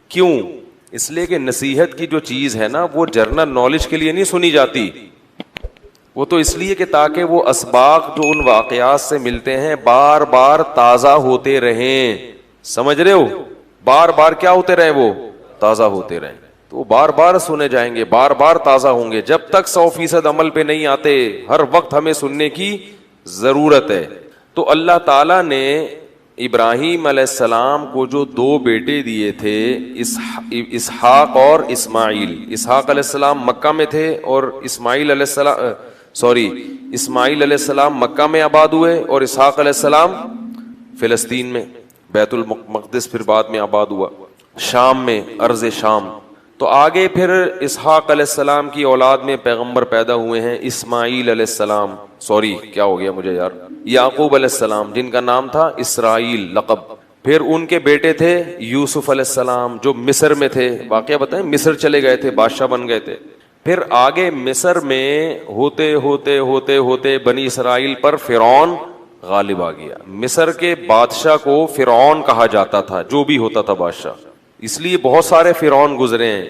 کیوں؟ اس لیے کہ نصیحت کی جو چیز ہے نا وہ جنرل نالج کے لیے نہیں سنی جاتی، وہ تو اس لیے کہ تاکہ وہ اسباق جو ان واقعات سے ملتے ہیں بار بار تازہ ہوتے رہیں. سمجھ رہے ہو؟ بار بار کیا ہوتے رہیں؟ وہ تازہ ہوتے رہیں. تو وہ بار بار سنے جائیں گے، بار بار تازہ ہوں گے. جب تک 100% عمل پہ نہیں آتے ہر وقت ہمیں سننے کی ضرورت ہے. تو اللہ تعالیٰ نے ابراہیم علیہ السلام کو جو 2 بیٹے دیے تھے، اسحاق اور اسماعیل. اسحاق علیہ السلام مکہ میں تھے اور اسماعیل علیہ السلام مکہ میں آباد ہوئے، اور اسحاق علیہ السلام فلسطین میں، بیت المقدس پھر بعد میں آباد ہوا، شام میں، ارض شام. تو آگے پھر اسحاق علیہ السلام کی اولاد میں پیغمبر پیدا ہوئے ہیں، اسماعیل علیہ السلام، کیا ہو گیا مجھے یار، یعقوب علیہ السلام جن کا نام تھا اسرائیل لقب. پھر ان کے بیٹے تھے یوسف علیہ السلام جو مصر میں تھے. واقعہ بتائیں، مصر چلے گئے تھے، بادشاہ بن گئے تھے. پھر آگے مصر میں ہوتے ہوتے ہوتے ہوتے بنی اسرائیل پر فرعون غالب آ گیا. مصر کے بادشاہ کو فرعون کہا جاتا تھا، جو بھی ہوتا تھا بادشاہ، اس لیے بہت سارے فرعون گزرے ہیں.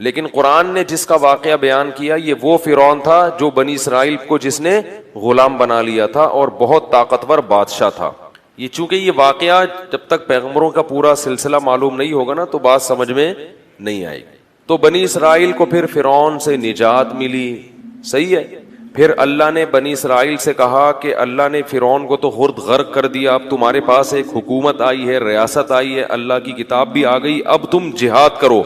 لیکن قرآن نے جس کا واقعہ بیان کیا یہ وہ فرعون تھا جو بنی اسرائیل کو جس نے غلام بنا لیا تھا اور بہت طاقتور بادشاہ تھا. یہ چونکہ یہ واقعہ جب تک پیغمبروں کا پورا سلسلہ معلوم نہیں ہوگا نا تو بات سمجھ میں نہیں آئے گی. تو بنی اسرائیل کو پھر فرعون سے نجات ملی. صحیح ہے. پھر اللہ نے بنی اسرائیل سے کہا کہ اللہ نے فرعون کو تو خود غرق کر دیا، اب تمہارے پاس ایک حکومت آئی ہے، ریاست آئی ہے، اللہ کی کتاب بھی آ گئی، اب تم جہاد کرو،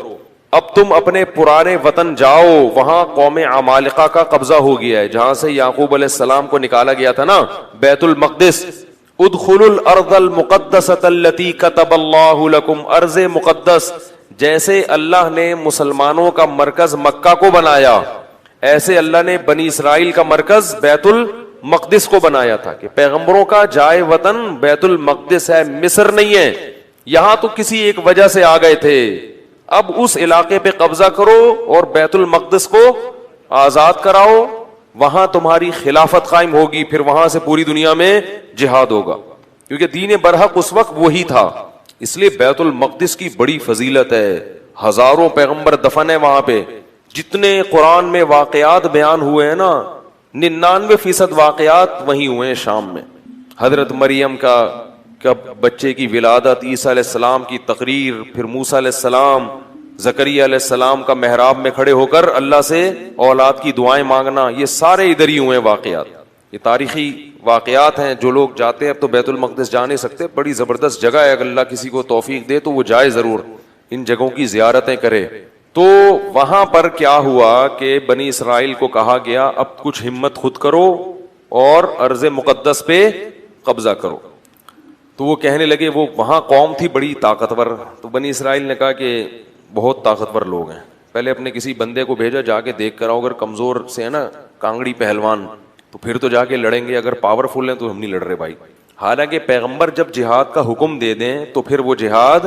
اب تم اپنے پرانے وطن جاؤ. وہاں قوم عمالقہ کا قبضہ ہو گیا ہے، جہاں سے یعقوب علیہ السلام کو نکالا گیا تھا نا، بیت المقدس. ادخلوا الارض المقدسۃ التي كتب اللہ لکم. ارض مقدس، جیسے اللہ نے مسلمانوں کا مرکز مکہ کو بنایا، ایسے اللہ نے بنی اسرائیل کا مرکز بیت المقدس کو بنایا تھا کہ پیغمبروں کا جائے وطن بیت المقدس ہے، مصر نہیں ہے. یہاں تو کسی ایک وجہ سے آ گئے تھے، اب اس علاقے پہ قبضہ کرو اور بیت المقدس کو آزاد کراؤ، وہاں تمہاری خلافت قائم ہوگی، پھر وہاں سے پوری دنیا میں جہاد ہوگا. کیونکہ دین برحق اس وقت وہی تھا، اس لیے بیت المقدس کی بڑی فضیلت ہے. ہزاروں پیغمبر دفن ہے وہاں پہ. جتنے قرآن میں واقعات بیان ہوئے ہیں نا، 99% واقعات وہیں ہوئے ہیں شام میں. حضرت مریم کا بچے کی ولادت، عیسیٰ علیہ السلام کی تقریر، پھر موسیٰ علیہ السلام، زکریا علیہ السلام کا محراب میں کھڑے ہو کر اللہ سے اولاد کی دعائیں مانگنا، یہ سارے ادھر ہی ہوئے ہیں واقعات. یہ تاریخی واقعات ہیں. جو لوگ جاتے ہیں، اب تو بیت المقدس جا نہیں سکتے، بڑی زبردست جگہ ہے، اگر اللہ کسی کو توفیق دے تو وہ جائے ضرور، ان جگہوں کی زیارتیں کرے. تو وہاں پر کیا ہوا کہ بنی اسرائیل کو کہا گیا اب کچھ ہمت خود کرو اور ارض مقدس پہ قبضہ کرو. تو وہ کہنے لگے، وہ وہاں قوم تھی بڑی طاقتور. تو بنی اسرائیل نے کہا کہ بہت طاقتور لوگ ہیں، پہلے اپنے کسی بندے کو بھیجا، جا کے دیکھ کر آؤ، اگر کمزور سے ہے نا کانگڑی پہلوان تو پھر تو جا کے لڑیں گے، اگر پاورفل ہیں تو ہم نہیں لڑ رہے بھائی. حالانکہ پیغمبر جب جہاد کا حکم دے دیں تو پھر وہ جہاد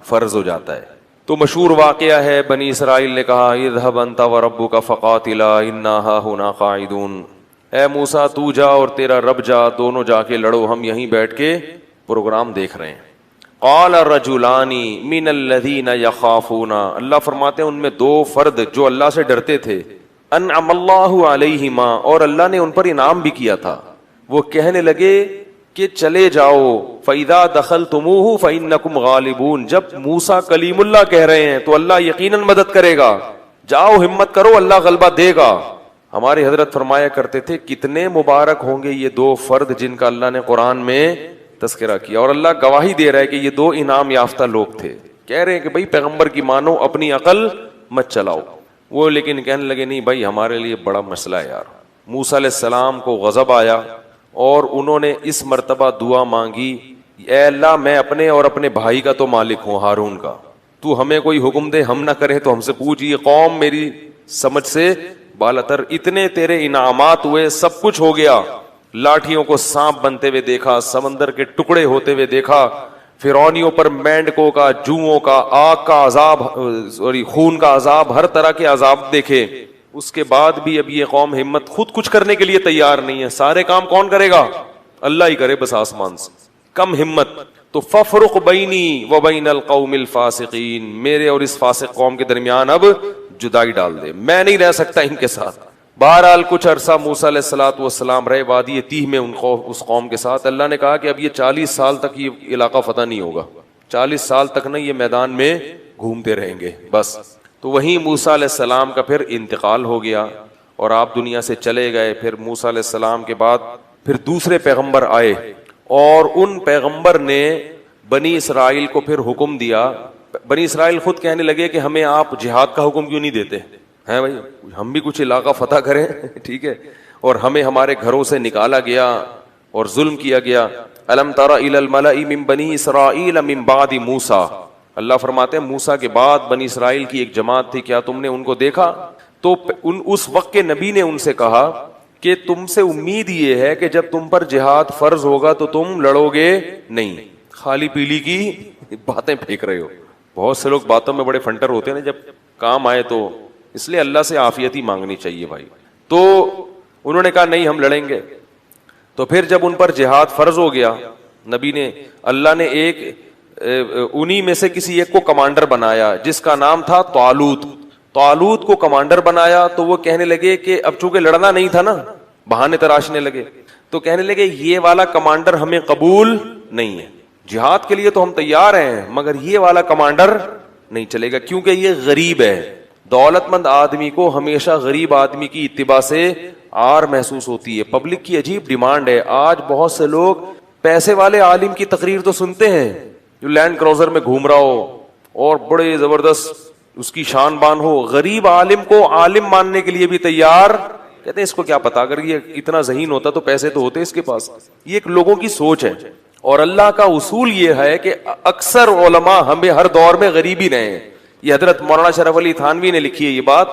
فرض ہو جاتا ہے. تو مشہور واقعہ ہے، بنی اسرائیل نے کہا اذهب انت وربك فقاتلا انا هاهنا قاعدون. اے موسیٰ تو جا اور تیرا رب جا، دونوں جا کے لڑو، ہم یہیں بیٹھ کے پروگرام دیکھ رہے ہیں. قال رجلان من الذين يخافون، اللہ فرماتے ہیں ان میں 2 فرد جو اللہ سے ڈرتے تھے، انعم اللہ علیہما، اور اللہ نے ان پر انعام بھی کیا تھا. وہ کہنے لگے کہ چلے جاؤ، فَإِذَا دَخَلْتُمُوهُ فَإِنَّكُمْ غَالِبُونَ، جب موسیٰ کلیم اللہ کہہ رہے ہیں تو اللہ یقیناً مدد کرے گا، جاؤ ہمت کرو، اللہ غلبہ دے گا. ہمارے حضرت فرمایا کرتے تھے کتنے مبارک ہوں گے یہ 2 فرد جن کا اللہ نے قرآن میں تذکرہ کیا، اور اللہ گواہی دے رہا ہے کہ یہ 2 انعام یافتہ لوگ تھے. کہہ رہے ہیں کہ بھائی پیغمبر کی مانو، اپنی عقل مت چلاؤ. وہ لیکن کہنے لگے نہیں بھائی ہمارے لیے بڑا مسئلہ ہے یار. موسیٰ علیہ السلام کو غضب آیا اور انہوں نے اس مرتبہ دعا مانگی، اے اللہ میں اپنے اور اپنے بھائی کا تو مالک ہوں، ہارون کا، تو ہمیں کوئی حکم دے، ہم نہ کریں تو ہم سے پوچھ، یہ قوم میری سمجھ سے بالاتر. اتنے تیرے انعامات ہوئے، سب کچھ ہو گیا، لاٹھیوں کو سانپ بنتے ہوئے دیکھا، سمندر کے ٹکڑے ہوتے ہوئے دیکھا، فرعونیوں پر مینڈکوں کا، جوؤں کا، آگ کا عذاب، خون کا عذاب، ہر طرح کے عذاب دیکھے. اس کے بعد بھی اب یہ قوم ہمت خود کچھ کرنے کے لیے تیار نہیں ہے. سارے کام کون کرے گا؟ اللہ ہی کرے بس آسمان سے. کم ہمت. تو ففرق بینی و بین القوم الفاسقین، میرے اور اس فاسق قوم کے درمیان اب جدائی ڈال دے، میں نہیں رہ سکتا ان کے ساتھ۔ بہرحال کچھ عرصہ موسیٰ علیہ الصلوۃ والسلام رہے وادی تیہ میں اس قوم کے ساتھ۔ اللہ نے کہا کہ اب یہ 40 سال تک یہ علاقہ فتح نہیں ہوگا، 40 سال تک نہ یہ میدان میں گھومتے رہیں گے بس۔ تو وہیں موسیٰ علیہ السلام کا پھر انتقال ہو گیا اور آپ دنیا سے چلے گئے۔ پھر موسیٰ علیہ السلام کے بعد پھر دوسرے پیغمبر آئے اور ان پیغمبر نے بنی اسرائیل کو پھر حکم دیا۔ بنی اسرائیل خود کہنے لگے کہ ہمیں آپ جہاد کا حکم کیوں نہیں دیتے ہیں بھائی، ہم بھی کچھ علاقہ فتح کریں، ٹھیک ہے، اور ہمیں ہمارے گھروں سے نکالا گیا اور ظلم کیا گیا۔ الم تر الی الملأ من بنی اسرائیل من بعد موسیٰ، اللہ فرماتے ہیں موسیٰ کے بعد بنی اسرائیل کی ایک جماعت تھی، کیا تم نے ان کو دیکھا؟ تو اس وقت کے نبی نے ان سے کہا کہ تم سے امید یہ ہے کہ جب تم پر جہاد فرض ہوگا تو تم لڑو گے نہیں، خالی پیلی کی باتیں پھینک رہے ہو۔ بہت سے لوگ باتوں میں بڑے فنٹر ہوتے ہیں نا، جب کام آئے تو اس لیے اللہ سے عافیت ہی مانگنی چاہیے بھائی۔ تو انہوں نے کہا نہیں ہم لڑیں گے۔ تو پھر جب ان پر جہاد فرض ہو گیا، نبی نے، اللہ نے ایک انہی میں سے کسی ایک کو کمانڈر بنایا جس کا نام تھا طالوت۔ طالوت کو کمانڈر بنایا تو وہ کہنے لگے کہ اب چونکہ لڑنا نہیں تھا نا، بہانے تراشنے لگے، تو کہنے لگے یہ والا کمانڈر ہمیں قبول نہیں ہے، جہاد کے لیے تو ہم تیار ہیں مگر یہ والا کمانڈر نہیں چلے گا کیونکہ یہ غریب ہے۔ دولت مند آدمی کو ہمیشہ غریب آدمی کی اتباع سے آر محسوس ہوتی ہے۔ پبلک کی عجیب ڈیمانڈ ہے، آج بہت سے لوگ پیسے والے عالم کی تقریر تو سنتے ہیں جو لینڈ کروزر میں گھوم رہا ہو اور بڑے زبردست اس کی شان بان ہو، غریب عالم کو عالم ماننے کے لیے بھی تیار، کہتے ہیں اس کو کیا پتا، اگر یہ اتنا ذہین ہوتا تو پیسے تو ہوتے اس کے پاس۔ یہ ایک لوگوں کی سوچ ہے، اور اللہ کا اصول یہ ہے کہ اکثر علماء ہمیں ہر دور میں غریب ہی رہے ہیں۔ یہ حضرت مولانا شرف علی تھانوی نے لکھی ہے یہ بات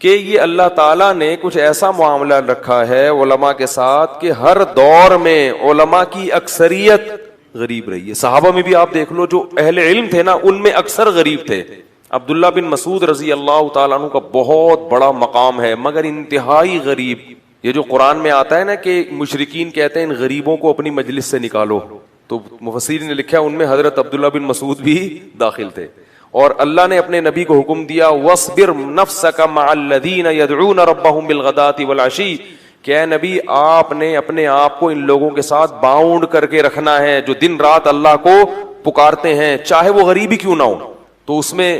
کہ یہ اللہ تعالیٰ نے کچھ ایسا معاملہ رکھا ہے علماء کے ساتھ کہ ہر دور میں علماء کی اکثریت غریب رہی ہے۔ صحابہ میں بھی آپ دیکھ لو جو اہل علم تھے نا، ان میں اکثر غریب تھے۔ عبداللہ بن مسعود رضی اللہ تعالیٰ عنہ کا بہت بڑا مقام ہے مگر انتہائی غریب۔ یہ جو قرآن میں آتا ہے نا کہ مشرکین کہتے ہیں ان غریبوں کو اپنی مجلس سے نکالو، تو مفسرین نے لکھا ان میں حضرت عبداللہ بن مسعود بھی داخل تھے۔ اور اللہ نے اپنے نبی کو حکم دیا وَاصْبِرْ نَفْسَكَ مَعَ الَّذِينَ يَدْعُونَ رَبَّهُمْ بِالْغَدَاةِ وَالْعَشِيِّ، کہ اے نبی آپ نے اپنے آپ کو ان لوگوں کے ساتھ باؤنڈ کر کے رکھنا ہے جو دن رات اللہ کو پکارتے ہیں چاہے وہ غریب ہی کیوں نہ ہو۔ تو اس میں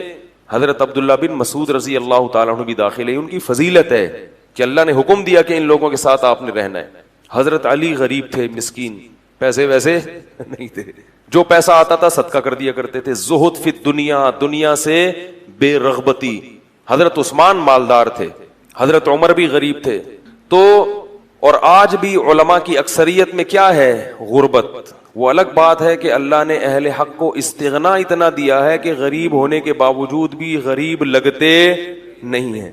حضرت عبداللہ بن مسعود رضی اللہ تعالیٰ عنہ بھی داخل ہے۔ ان کی فضیلت ہے کہ اللہ نے حکم دیا کہ ان لوگوں کے ساتھ آپ نے رہنا ہے۔ حضرت علی غریب تھے، مسکین، پیسے ویسے نہیں تھے، جو پیسہ آتا تھا صدقہ کر دیا کرتے تھے۔ زہد فی الدنیا، دنیا سے بے رغبتی۔ حضرت عثمان مالدار تھے، حضرت عمر بھی غریب تھے۔ تو اور آج بھی علماء کی اکثریت میں کیا ہے؟ غربت۔ وہ الگ بات ہے کہ اللہ نے اہل حق کو استغنا اتنا دیا ہے کہ غریب ہونے کے باوجود بھی غریب لگتے نہیں ہیں،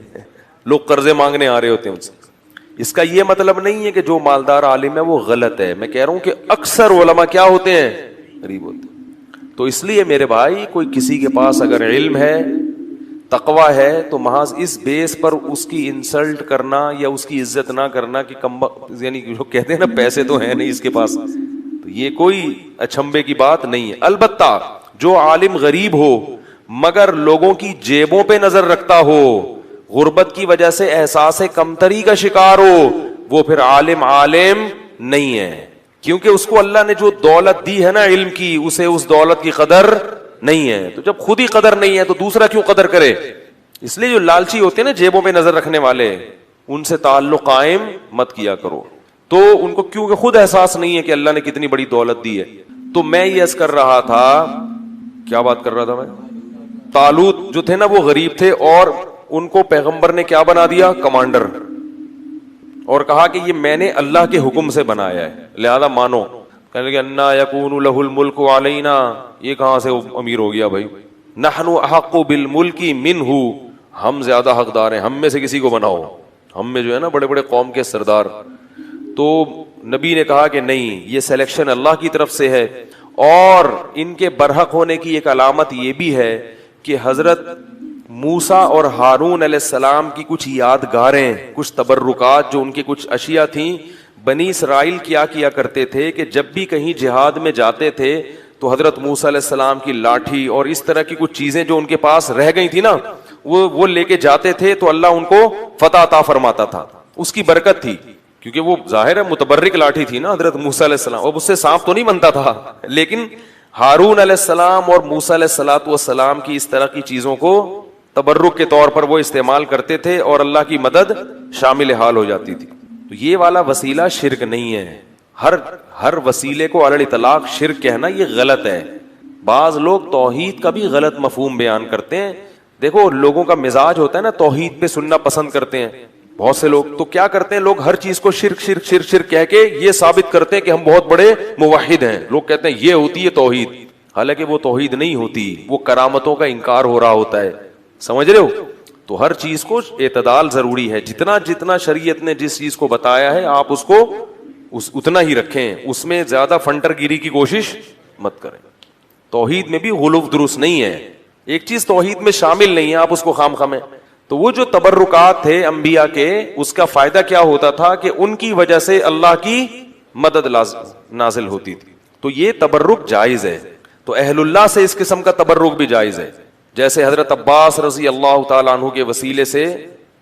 لوگ قرضے مانگنے آ رہے ہوتے ہیں ان سے۔ اس کا یہ مطلب نہیں ہے کہ جو مالدار عالم ہے وہ غلط ہے، میں کہہ رہا ہوں کہ اکثر علماء کیا ہوتے ہیں؟ غریب ہوتے ہیں۔ تو اس لیے میرے بھائی کوئی کسی کے پاس اگر علم ہے، تقوی ہے، تو محض اس بیس پر اس کی انسلٹ کرنا یا اس کی عزت نہ کرنا کہ یعنی جو کہتے ہیں نا پیسے تو ہیں نہیں اس کے پاس، تو یہ کوئی اچھمبے کی بات نہیں ہے۔ البتہ جو عالم غریب ہو مگر لوگوں کی جیبوں پہ نظر رکھتا ہو، غربت کی وجہ سے احساس کمتری کا شکار ہو، وہ پھر عالم نہیں ہے، کیونکہ اس کو اللہ نے جو دولت دی ہے نا علم کی، اسے اس دولت کی قدر نہیں ہے۔ تو جب خود ہی قدر نہیں ہے تو دوسرا کیوں قدر کرے؟ اس لیے جو لالچی ہوتے ہیں نا جیبوں پہ نظر رکھنے والے، ان سے تعلق قائم مت کیا کرو۔ تو ان کو کیونکہ خود احساس نہیں ہے کہ اللہ نے کتنی بڑی دولت دی ہے۔ تو میں یہ عرض کر رہا تھا، کیا بات کر رہا تھا میں؟ طالوت جو تھے نا وہ غریب تھے اور ان کو پیغمبر نے کیا بنا دیا؟ کمانڈر، اور کہا کہ یہ میں نے اللہ کے حکم سے بنایا ہے لہذا مانو۔ کہنے لگے انا یکون لہ الملک علینا، یہ کہاں سے امیر ہو گیا بھائی؟ نحن احق بالملک منہ، ہم زیادہ حقدار ہیں، ہم میں سے کسی کو بناؤ، ہم میں جو ہے نا بڑے بڑے قوم کے سردار۔ تو نبی نے کہا کہ نہیں، یہ سلیکشن اللہ کی طرف سے ہے۔ اور ان کے برحق ہونے کی ایک علامت یہ بھی ہے کہ حضرت موسیٰ اور ہارون علیہ السلام کی کچھ یادگاریں، کچھ تبرکات، جو ان کی کچھ اشیاء تھیں، بنی اسرائیل کیا کرتے تھے کہ جب بھی کہیں جہاد میں جاتے تھے تو حضرت موسیٰ علیہ السلام کی لاٹھی اور اس طرح کی کچھ چیزیں جو ان کے پاس رہ گئی تھی نا, وہ لے کے جاتے تھے تو اللہ ان کو فتح عطا فرماتا تھا. اس کی برکت تھی, کیونکہ وہ ظاہر ہے متبرک لاٹھی تھی نا حضرت موسیٰ علیہ السلام, اور اس سے سانپ تو نہیں بنتا تھا, لیکن ہارون علیہ السلام اور موسیٰ علیہ السلام کی اس طرح کی چیزوں کو تبرک کے طور پر وہ استعمال کرتے تھے اور اللہ کی مدد شامل حال ہو جاتی تھی. تو یہ والا وسیلہ شرک نہیں ہے. ہر وسیلے کو علی الاطلاق شرک کہنا یہ غلط ہے. بعض لوگ توحید کا بھی غلط مفہوم بیان کرتے ہیں. دیکھو لوگوں کا مزاج ہوتا ہے نا توحید پہ سننا پسند کرتے ہیں بہت سے لوگ, تو کیا کرتے ہیں لوگ ہر چیز کو شرک شرک شرک شرک کہہ کے یہ ثابت کرتے ہیں کہ ہم بہت بڑے موحد ہیں. لوگ کہتے ہیں یہ ہوتی ہے توحید, حالانکہ وہ توحید نہیں ہوتی, وہ کرامتوں کا انکار ہو رہا ہوتا ہے. سمجھ رہے ہو؟ تو ہر چیز کو اعتدال ضروری ہے. جتنا شریعت نے جس چیز کو بتایا ہے آپ اس کو اتنا ہی رکھیں, اس میں زیادہ فنٹر گیری کی کوشش مت کریں. توحید میں بھی غلو درست نہیں ہے, ایک چیز توحید میں شامل نہیں ہے آپ اس کو خام خامیں. تو وہ جو تبرکات تھے انبیاء کے, اس کا فائدہ کیا ہوتا تھا کہ ان کی وجہ سے اللہ کی مدد نازل ہوتی تھی. تو یہ تبرک جائز ہے. تو اہل اللہ سے اس قسم کا تبرک بھی جائز ہے. جیسے حضرت عباس رضی اللہ تعالیٰ عنہ کے وسیلے سے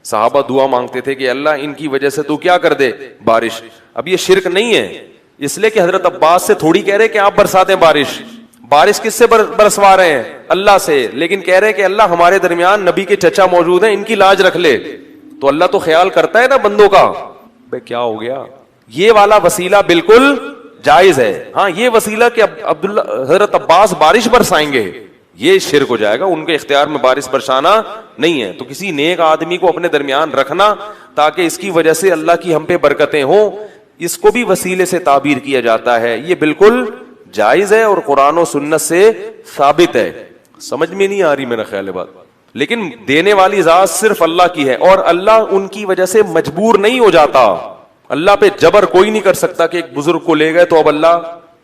صحابہ دعا مانگتے تھے کہ اللہ ان کی وجہ سے تو کیا کر دے بارش. اب یہ شرک نہیں ہے, اس لیے کہ حضرت عباس سے تھوڑی کہہ رہے کہ آپ برسا دیں بارش کس سے برسوا رہے ہیں؟ اللہ سے. لیکن کہہ رہے کہ اللہ ہمارے درمیان نبی کے چچا موجود ہیں, ان کی لاج رکھ لے. تو اللہ تو خیال کرتا ہے نا بندوں کا. بھائی کیا ہو گیا؟ یہ والا وسیلہ بالکل جائز ہے. ہاں یہ وسیلہ کہ عبداللہ حضرت عباس بارش برسائیں گے یہ شرک ہو جائے گا, ان کے اختیار میں بارش برسانا نہیں ہے. تو کسی نیک آدمی کو اپنے درمیان رکھنا تاکہ اس کی وجہ سے اللہ کی ہم پہ برکتیں ہوں, اس کو بھی وسیلے سے تعبیر کیا جاتا ہے. یہ بالکل جائز ہے اور قرآن و سنت سے ثابت ہے. سمجھ میں نہیں آ رہی میرا خیال ہے بات. لیکن دینے والی ذات صرف اللہ کی ہے, اور اللہ ان کی وجہ سے مجبور نہیں ہو جاتا. اللہ پہ جبر کوئی نہیں کر سکتا کہ ایک بزرگ کو لے گئے تو اب اللہ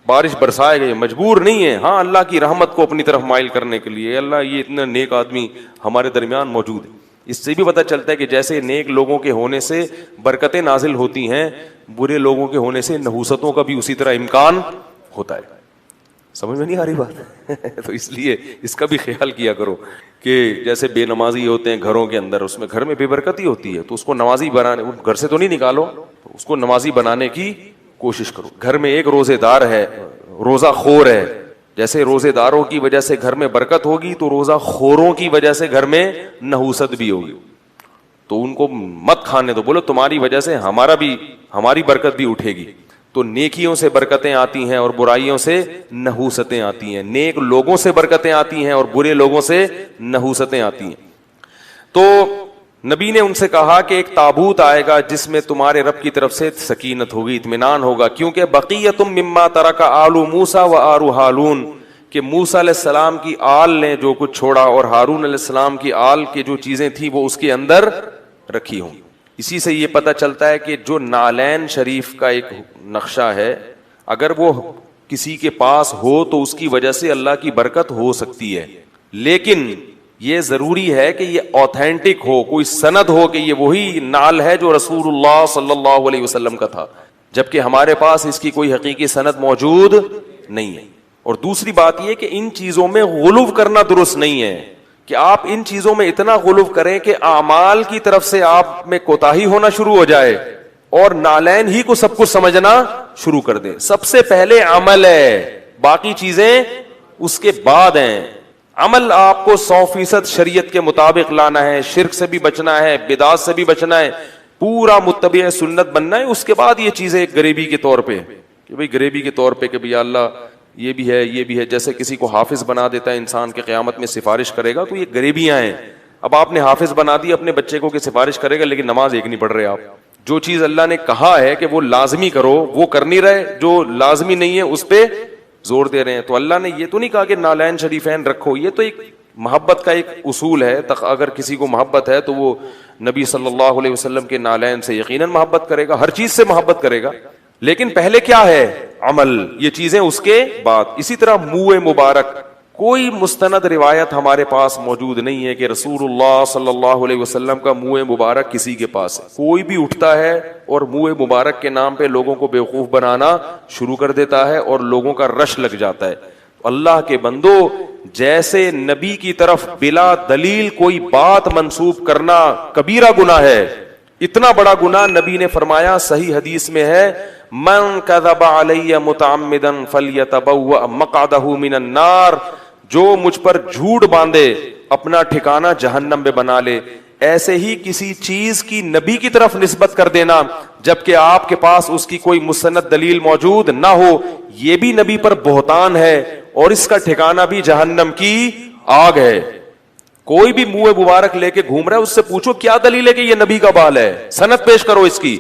بارش برسائے گئے, مجبور نہیں ہے. ہاں اللہ کی رحمت کو اپنی طرف مائل کرنے کے لیے اللہ یہ اتنا نیک آدمی ہمارے درمیان موجود ہے. اس سے بھی پتہ چلتا ہے کہ جیسے نیک لوگوں کے ہونے سے برکتیں نازل ہوتی ہیں, برے لوگوں کے ہونے سے نحوستوں کا بھی اسی طرح امکان ہوتا ہے. سمجھ میں نہیں آ رہی بات؟ تو اس لیے اس کا بھی خیال کیا کرو کہ جیسے بے نمازی ہوتے ہیں گھروں کے اندر, اس میں گھر میں بے برکتی ہوتی ہے, تو اس کو نمازی بنانے, گھر سے تو نہیں نکالو, اس کو نمازی بنانے کی کوشش کرو. گھر میں ایک روزے دار ہے, روزہ خور ہے, جیسے روزے داروں کی وجہ سے گھر میں برکت ہوگی تو روزہ خوروں کی وجہ سے گھر میں نحوست بھی ہوگی. تو ان کو مت کھانے دو, بولو تمہاری وجہ سے ہماری برکت بھی اٹھے گی. تو نیکیوں سے برکتیں آتی ہیں اور برائیوں سے نحوستیں آتی ہیں. نیک لوگوں سے برکتیں آتی ہیں اور برے لوگوں سے نحوستیں آتی ہیں. تو نبی نے ان سے کہا کہ ایک تابوت آئے گا جس میں تمہارے رب کی طرف سے سکینت ہوگی, اطمینان ہوگا, کیونکہ بقیتم مما ترک آل موسیٰ و آل ہارون, کہ موسیٰ علیہ السلام کی آل نے جو کچھ چھوڑا اور ہارون علیہ السلام کی آل کی جو چیزیں تھیں وہ اس کے اندر رکھی ہوں. اسی سے یہ پتہ چلتا ہے کہ جو نالین شریف کا ایک نقشہ ہے, اگر وہ کسی کے پاس ہو تو اس کی وجہ سے اللہ کی برکت ہو سکتی ہے, لیکن یہ ضروری ہے کہ یہ اوتھینٹک ہو, کوئی سند ہو کہ یہ وہی نال ہے جو رسول اللہ صلی اللہ علیہ وسلم کا تھا, جبکہ ہمارے پاس اس کی کوئی حقیقی سند موجود نہیں ہے. اور دوسری بات یہ کہ ان چیزوں میں غلو کرنا درست نہیں ہے, کہ آپ ان چیزوں میں اتنا غلو کریں کہ اعمال کی طرف سے آپ میں کوتاہی ہونا شروع ہو جائے اور نالین ہی کو سب کچھ سمجھنا شروع کر دیں. سب سے پہلے عمل ہے, باقی چیزیں اس کے بعد ہیں. عمل آپ کو 100% شریعت کے مطابق لانا ہے, شرک سے بھی بچنا ہے, بدعات سے بھی بچنا ہے, پورا متبع سنت بننا ہے. اس کے بعد یہ چیزیں ایک غریبی کے طور پہ, کہ بھئی غریبی کے طور پہ کہ بھئی اللہ یہ بھی ہے یہ بھی ہے, جیسے کسی کو حافظ بنا دیتا ہے انسان کے قیامت میں سفارش کرے گا, تو یہ غریبیاں ہیں. اب آپ نے حافظ بنا دی اپنے بچے کو کہ سفارش کرے گا, لیکن نماز ایک نہیں پڑھ رہے آپ. جو چیز اللہ نے کہا ہے کہ وہ لازمی کرو وہ کر نہیں رہے, جو لازمی نہیں ہے اس پہ زور دے رہے ہیں. تو اللہ نے یہ تو نہیں کہا کہ نالین شریفین رکھو, یہ تو ایک محبت کا ایک اصول ہے. اگر کسی کو محبت ہے تو وہ نبی صلی اللہ علیہ وسلم کے نالین سے یقیناً محبت کرے گا, ہر چیز سے محبت کرے گا, لیکن پہلے کیا ہے عمل, یہ چیزیں اس کے بعد. اسی طرح منہ مبارک, کوئی مستند روایت ہمارے پاس موجود نہیں ہے کہ رسول اللہ صلی اللہ علیہ وسلم کا منہ مبارک کسی کے پاس ہے. کوئی بھی اٹھتا ہے اور منہ مبارک کے نام پہ لوگوں کو بیوقوف بنانا شروع کر دیتا ہے اور لوگوں کا رش لگ جاتا ہے. اللہ کے بندو جیسے نبی کی طرف بلا دلیل کوئی بات منسوب کرنا کبیرہ گناہ ہے، اتنا بڑا گناہ نبی نے فرمایا صحیح حدیث میں ہے، من کذب علی متعمدا فلیتبوأ مقعدہ من النار، جو مجھ پر جھوٹ باندھے اپنا ٹھکانہ جہنم میں بنا لے۔ ایسے ہی کسی چیز کی نبی کی طرف نسبت کر دینا جبکہ آپ کے پاس اس کی کوئی مستند دلیل موجود نہ ہو، یہ بھی نبی پر بہتان ہے اور اس کا ٹھکانہ بھی جہنم کی آگ ہے۔ کوئی بھی منہ مبارک لے کے گھوم رہا ہے، اس سے پوچھو کیا دلیل ہے کہ یہ نبی کا بال ہے، سند پیش کرو اس کی۔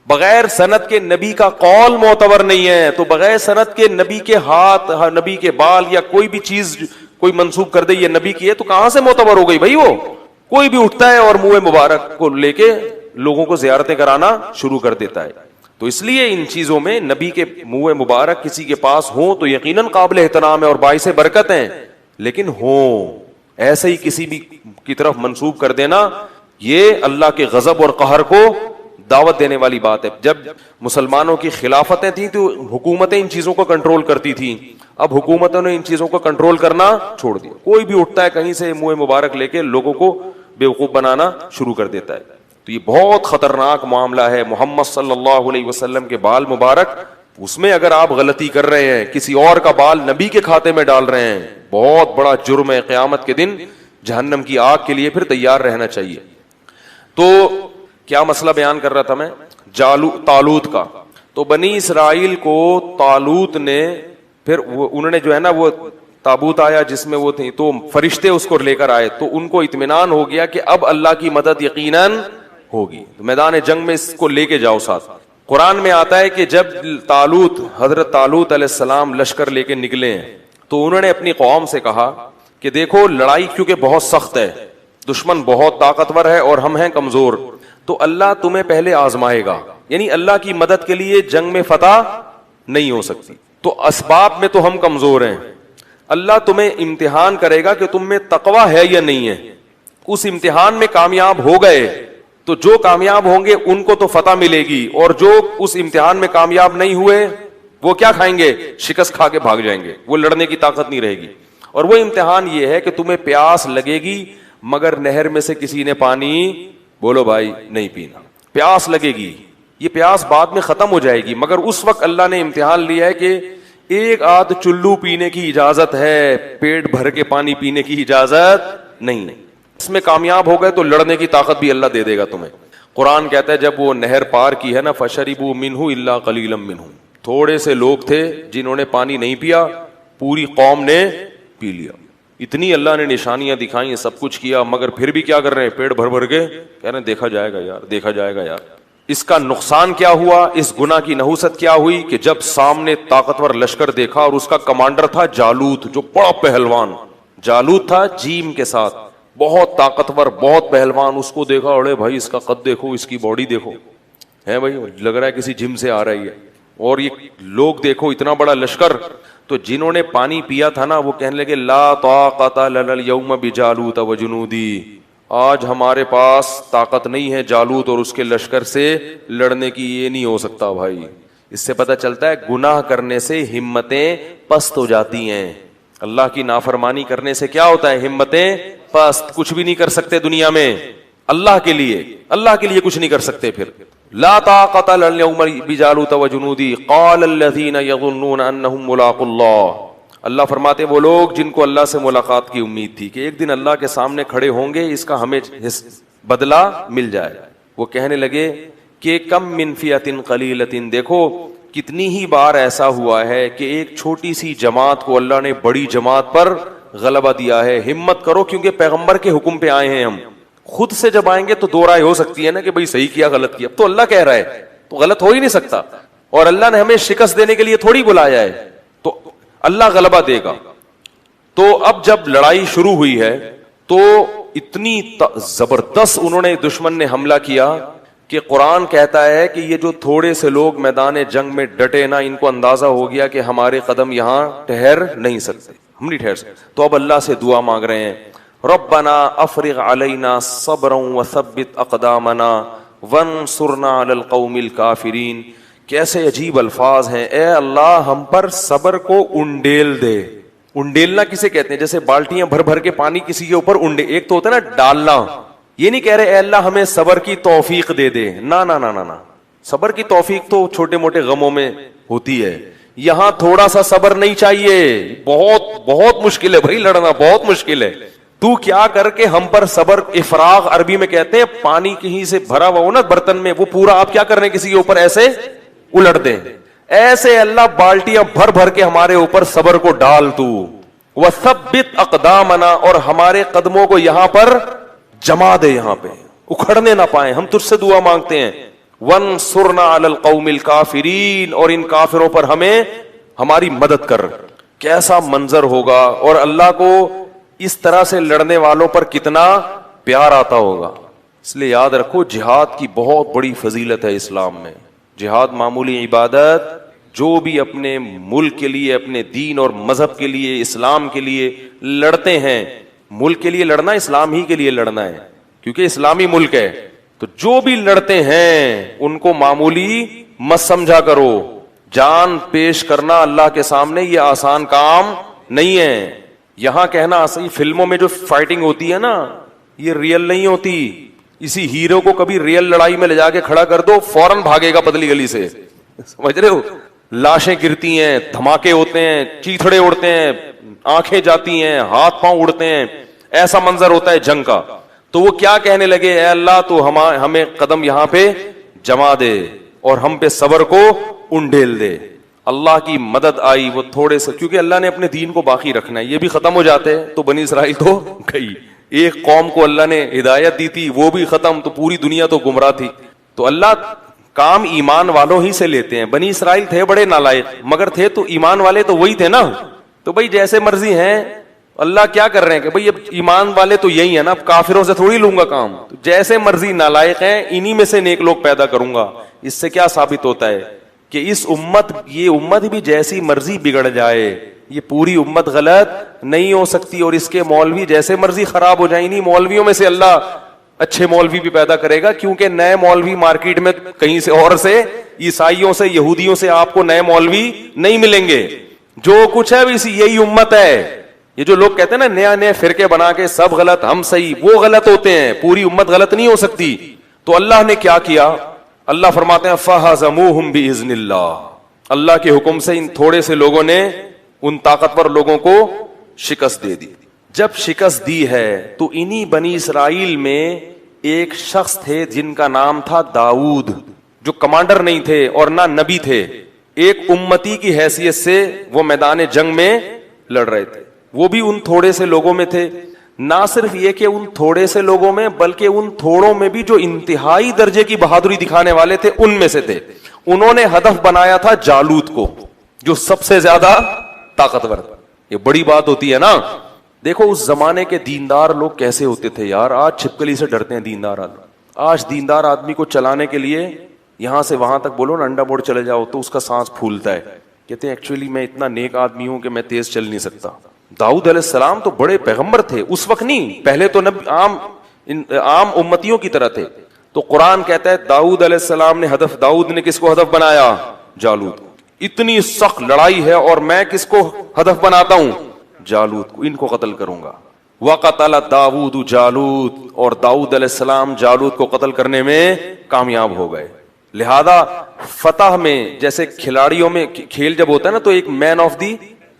بغیر سند کے نبی کا قول معتبر نہیں ہے، تو بغیر سند کے نبی کے ہاتھ، نبی کے بال یا کوئی بھی چیز کوئی منسوب کر دے یہ نبی کی ہے تو کہاں سے معتبر ہو گئی بھائی؟ وہ کوئی بھی اٹھتا ہے اور منہ مبارک کو لے کے لوگوں کو زیارتیں کرانا شروع کر دیتا ہے۔ تو اس لیے ان چیزوں میں نبی کے منہ مبارک کسی کے پاس ہوں تو یقیناً قابل احترام ہے اور باعث برکت ہیں، لیکن ہوں ایسے ہی کسی بھی کی طرف منسوب کر دینا یہ اللہ کے غضب اور قہر کو دعوت دینے والی بات ہے۔ جب مسلمانوں کی خلافتیں تھیں تو حکومتیں ان چیزوں کو کنٹرول کرتی تھیں، اب حکومتوں نے ان چیزوں کو کنٹرول کرنا چھوڑ دیا، کوئی بھی اٹھتا ہے کہیں سے منہ مبارک لے کے لوگوں کو بیوقوف بنانا شروع کر دیتا ہے۔ تو یہ بہت خطرناک معاملہ ہے۔ محمد صلی اللہ علیہ وسلم کے بال مبارک، اس میں اگر آپ غلطی کر رہے ہیں، کسی اور کا بال نبی کے کھاتے میں ڈال رہے ہیں، بہت بڑا جرم ہے، قیامت کے دن جہنم کی آگ کے لیے پھر تیار رہنا چاہیے۔ تو کیا مسئلہ بیان کر رہا تھا میں؟ طالوت کا۔ تو بنی اسرائیل کو طالوت نے پھر انہوں نے جو ہے نا وہ تابوت آیا جس میں وہ تھی، تو فرشتے اس کو لے کر آئے تو ان کو اطمینان ہو گیا کہ اب اللہ کی مدد یقیناً ہوگی، تو میدان جنگ میں اس کو لے کے جاؤ ساتھ۔ قرآن میں آتا ہے کہ جب حضرت طالوت علیہ السلام لشکر لے کے نکلے ہیں تو انہوں نے اپنی قوم سے کہا کہ دیکھو لڑائی کیونکہ بہت سخت ہے، دشمن بہت طاقتور ہے اور ہم ہیں کمزور، تو اللہ تمہیں پہلے آزمائے گا، یعنی اللہ کی مدد کے لیے جنگ میں فتح نہیں ہو سکتی، تو اسباب میں تو ہم کمزور ہیں، اللہ تمہیں امتحان کرے گا کہ تم میں تقوی ہے یا نہیں ہے۔ اس امتحان میں کامیاب ہو گئے تو جو کامیاب ہوں گے ان کو تو فتح ملے گی، اور جو اس امتحان میں کامیاب نہیں ہوئے وہ کیا کھائیں گے؟ شکست کھا کے بھاگ جائیں گے، وہ لڑنے کی طاقت نہیں رہے گی۔ اور وہ امتحان یہ ہے کہ تمہیں پیاس لگے گی مگر نہر میں سے کسی نے پانی بولو بھائی نہیں پینا، پیاس لگے گی، یہ پیاس بعد میں ختم ہو جائے گی، مگر اس وقت اللہ نے امتحان لیا ہے کہ ایک آدھ چلو پینے کی اجازت ہے، پیٹ بھر کے پانی پینے کی اجازت نہیں ہے۔ اس میں کامیاب ہو گئے تو لڑنے کی طاقت بھی اللہ دے دے گا تمہیں۔ قرآن کہتا ہے جب وہ نہر پار کی ہے نا فشربوا منہ الا قلیلا منہم، تھوڑے سے لوگ تھے جنہوں نے پانی نہیں پیا، پوری قوم نے پی لیا۔ اتنی اللہ نے نشانیاں دکھائیں، سب کچھ کیا، مگر پھر بھی کیا کر رہے ہیں؟ پیٹ بھر بھر کے کہہ رہے ہیں دیکھا جائے گا یار، دیکھا جائے گا یار۔ اس کا نقصان کیا ہوا؟ اس گناہ کی نحوست کیا ہوئی کہ جب سامنے طاقتور لشکر دیکھا اور اس کا کمانڈر تھا جالوت، جو بڑا پہلوان، جالوت تھا جیم کے ساتھ، بہت طاقتور، بہت پہلوان، اس کو دیکھا اڑے بھائی اس کا قد دیکھو، اس کی باڈی دیکھو، ہے بھائی لگ رہا ہے کسی جم سے آ رہی ہے، اور یہ لوگ دیکھو اتنا بڑا لشکر۔ تو جنہوں نے پانی پیا تھا نا وہ کہنے لگے لا طاقت لنا اليوم بجالوت وجنودی، آج ہمارے پاس طاقت نہیں ہے جالوت اور اس کے لشکر سے لڑنے کی، یہ نہیں ہو سکتا بھائی۔ اس سے پتہ چلتا ہے گناہ کرنے سے ہمتیں پست ہو جاتی ہیں، اللہ کی نافرمانی کرنے سے کیا ہوتا ہے؟ ہمتیں پست، کچھ بھی نہیں کر سکتے دنیا میں اللہ کے لیے کچھ نہیں کر سکتے۔ پھر لا طاقت لنا اليوم بجالوت وجنودی قال الذين يظنون انهم ملاقو اللہ، اللہ فرماتے وہ لوگ جن کو اللہ سے ملاقات کی امید تھی کہ ایک دن اللہ کے سامنے کھڑے ہوں گے، اس کا ہمیں بدلہ مل جائے، وہ کہنے لگے کہ کم من فئۃ قلیلۃ، دیکھو کتنی ہی بار ایسا ہوا ہے کہ ایک چھوٹی سی جماعت کو اللہ نے بڑی جماعت پر غلبہ دیا ہے۔ ہمت کرو کیونکہ پیغمبر کے حکم پہ آئے ہیں ہم، خود سے جب آئیں گے تو دو رائے ہو سکتی ہے نا کہ بھئی صحیح کیا غلط کیا، اب تو اللہ کہہ رہا ہے تو غلط ہو ہی نہیں سکتا، اور اللہ نے ہمیں شکست دینے کے لیے تھوڑی بلایا ہے، تو اللہ غلبہ دے گا۔ تو اب جب لڑائی شروع ہوئی ہے تو اتنی زبردست انہوں نے دشمن نے حملہ کیا کہ قرآن کہتا ہے کہ یہ جو تھوڑے سے لوگ میدان جنگ میں ڈٹے نا، ان کو اندازہ ہو گیا کہ ہمارے قدم یہاں ٹھہر نہیں سکتے، ہم نہیں ٹھہر سکتے، تو اب اللہ سے دعا مانگ رہے ہیں ربنا افرغ علینا صبرا وثبت اقدامنا وانصرنا علی القوم الکافرین۔ کیسے عجیب الفاظ ہیں، اے اللہ ہم پر صبر کو انڈیل دے، انڈیلنا کسے کہتے ہیں؟ جیسے بالٹیاں بھر بھر کے پانی کسی کے اوپر ایک تو ہوتا ہے نا ڈالنا. یہ نہیں کہہ رہے اے اللہ ہمیں صبر کی توفیق دے دے, نا نا نا نا, صبر کی توفیق تو چھوٹے موٹے غموں میں ہوتی ہے. یہاں تھوڑا سا صبر نہیں چاہیے, بہت بہت مشکل ہے بھائی, لڑنا بہت مشکل ہے. تو کیا کر کے ہم پر صبر, افراغ عربی میں کہتے ہیں, پانی کہیں سے بھرا ہوا ہو نا برتن میں, وہ پورا آپ کیا کر رہے ہیں کسی کے اوپر ایسے الٹ دیں. ایسے اللہ بالٹیاں بھر بھر کے ہمارے اوپر صبر کو ڈال تو. وثبت اقدامنا, اور ہمارے قدموں کو یہاں پر جما دے, یہاں پہ اکھڑنے نہ پائیں. ہم تجھ سے دعا مانگتے ہیں. وانصرنا علی القوم الکافرین, اور ان کافروں پر ہمیں ہماری مدد کر. کیسا منظر ہوگا, اور اللہ کو اس طرح سے لڑنے والوں پر کتنا پیار آتا ہوگا. اس لیے یاد رکھو جہاد کی بہت بڑی فضیلت ہے اسلام میں. جہاد معمولی عبادت, جو بھی اپنے ملک کے لیے, اپنے دین اور مذہب کے لیے, اسلام کے لیے لڑتے ہیں, ملک کے لیے لڑنا اسلام ہی کے لیے لڑنا ہے کیونکہ اسلامی ملک ہے, تو جو بھی لڑتے ہیں ان کو معمولی مت سمجھا کرو. جان پیش کرنا اللہ کے سامنے یہ آسان کام نہیں ہے. یہاں کہنا آسان, فلموں میں جو فائٹنگ ہوتی ہے نا یہ ریئل نہیں ہوتی. اسی ہیرو کو کبھی ریئل لڑائی میں لے جا کے کھڑا کر دو, فوراً بھاگے گا پتلی گلی سے, سمجھ رہے ہو. لاشیں گرتی ہیں, دھماکے ہوتے ہیں, چیتھڑے اڑتے ہیں, آنکھیں جاتی ہیں, ہاتھ پاؤں اڑتے ہیں, ایسا منظر ہوتا ہے جنگ کا. تو وہ کیا کہنے لگے, اے اللہ تو ہمیں قدم یہاں پہ جما دے اور ہم پہ صبر کو انڈیل دے. اللہ کی مدد آئی, وہ تھوڑے سے, کیونکہ اللہ نے اپنے دین کو باقی رکھنا ہے. یہ بھی ختم ہو جاتے ہیں تو بنی اسرائیل تو گئی. ایک قوم کو اللہ نے ہدایت دی تھی, وہ بھی ختم, تو پوری دنیا تو گمراہ تھی. تو اللہ کام ایمان والوں ہی سے لیتے ہیں. بنی اسرائیل تھے بڑے نالائق, مگر تھے تو ایمان والے تو وہی تھے نا. تو بھائی جیسے مرضی ہیں, اللہ کیا کر رہے ہیں کہ بھائی اب ایمان والے تو یہی ہیں نا, اب کافروں سے تھوڑی لوں گا کام. تو جیسے مرضی نالائق ہیں, انہی میں سے نیک لوگ پیدا کروں گا. اس سے کیا ثابت ہوتا ہے کہ اس امت, یہ امت بھی جیسی مرضی بگڑ جائے, یہ پوری امت غلط نہیں ہو سکتی. اور اس کے مولوی جیسے مرضی خراب ہو جائیں, انہی مولویوں میں سے اللہ اچھے مولوی بھی پیدا کرے گا, کیونکہ نئے مولوی مارکیٹ میں کہیں سے اور سے, عیسائیوں سے, یہودیوں سے آپ کو نئے مولوی نہیں ملیں گے. جو کچھ ہے یہی امت ہے. یہ جو لوگ کہتے ہیں نا نیا نئے فرقے بنا کے سب غلط ہم صحیح, وہ غلط ہوتے ہیں. پوری امت غلط نہیں ہو سکتی. تو اللہ نے کیا کیا, اللہ فرماتے ہیں فَهَزَمُوهُمْ بِإِذْنِ اللَّهِ, اللہ کے حکم سے ان تھوڑے سے لوگوں نے ان طاقتور لوگوں کو شکست دے دی. جب شکست دی ہے تو انہی بنی اسرائیل میں ایک شخص تھے جن کا نام تھا داؤد, جو کمانڈر نہیں تھے اور نہ نبی تھے. ایک امتی کی حیثیت سے وہ میدان جنگ میں لڑ رہے تھے. وہ بھی ان تھوڑے سے لوگوں میں تھے. نہ صرف یہ کہ ان تھوڑے سے لوگوں میں, بلکہ ان تھوڑوں میں بھی جو انتہائی درجے کی بہادری دکھانے والے تھے ان میں سے تھے. انہوں نے ہدف بنایا تھا جالوت کو, جو سب سے زیادہ طاقتور. یہ بڑی بات ہوتی ہے نا. دیکھو اس زمانے کے دیندار لوگ کیسے ہوتے تھے یار. آج چھپکلی سے ڈرتے ہیں دیندار آدمی. آج دیندار آدمی کو چلانے کے لیے یہاں سے وہاں تک بولو نا, انڈا موڑ چلے جاؤ تو اس کا سانس پھولتا ہے. کہتے ہیں ایکچولی میں اتنا نیک آدمی ہوں کہ میں تیز چل نہیں سکتا. داؤد علیہ السلام تو بڑے پیغمبر تھے اس وقت, نہیں پہلے تو عام امتیوں کی طرح تھے. تو قرآن کہتا ہے داؤد علیہ السلام نے داؤد نے کس کو ہدف بنایا, جالوت کو. اتنی سخت لڑائی ہے اور میں کس کو ہدف بناتا ہوں, جالوت کو, ان کو قتل کروں گا. وقتل داؤد جالوت, اور داؤد علیہ السلام جالوت کو قتل کرنے میں کامیاب ہو گئے. لہذا فتح میں, جیسے کھلاڑیوں میں کھیل جب ہوتا ہے نا تو ایک مین آف دی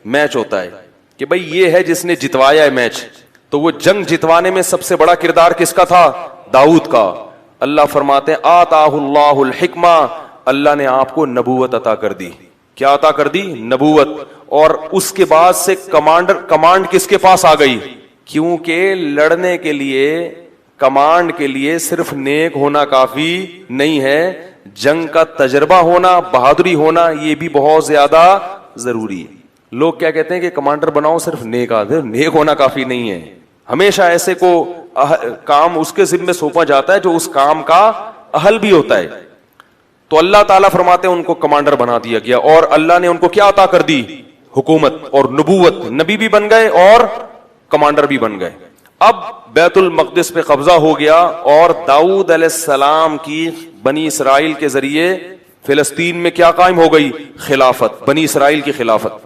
میچ ہوتا ہے کہ بھئی یہ ہے جس نے جتوایا ہے میچ. تو وہ جنگ جتوانے میں سب سے بڑا کردار کس کا تھا, داؤد کا. اللہ فرماتے ہیں آتاہ اللہ الحکمہ, اللہ نے آپ کو نبوت عطا کر دی. کیا عطا کر دی, نبوت. اور اس کے بعد سے کمانڈ کس کے پاس آ گئی, کیونکہ لڑنے کے لیے, کمانڈ کے لیے صرف نیک ہونا کافی نہیں ہے, جنگ کا تجربہ ہونا, بہادری ہونا, یہ بھی بہت زیادہ ضروری ہے. لوگ کیا کہتے ہیں کہ کمانڈر بناؤ صرف نیک آدمی, نیک ہونا کافی نہیں ہے. ہمیشہ ایسے کو کام اس کے ذمہ سونپا جاتا ہے جو اس کام کا اہل بھی ہوتا ہے. تو اللہ تعالیٰ فرماتے ہیں ان کو کمانڈر بنا دیا گیا, اور اللہ نے ان کو کیا عطا کر دی, حکومت اور نبوت. نبی بھی بن گئے اور کمانڈر بھی بن گئے. اب بیت المقدس پہ قبضہ ہو گیا, اور داؤد علیہ السلام کی بنی اسرائیل کے ذریعے فلسطین میں کیا قائم ہو گئی, خلافت, بنی اسرائیل کی خلافت.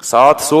700,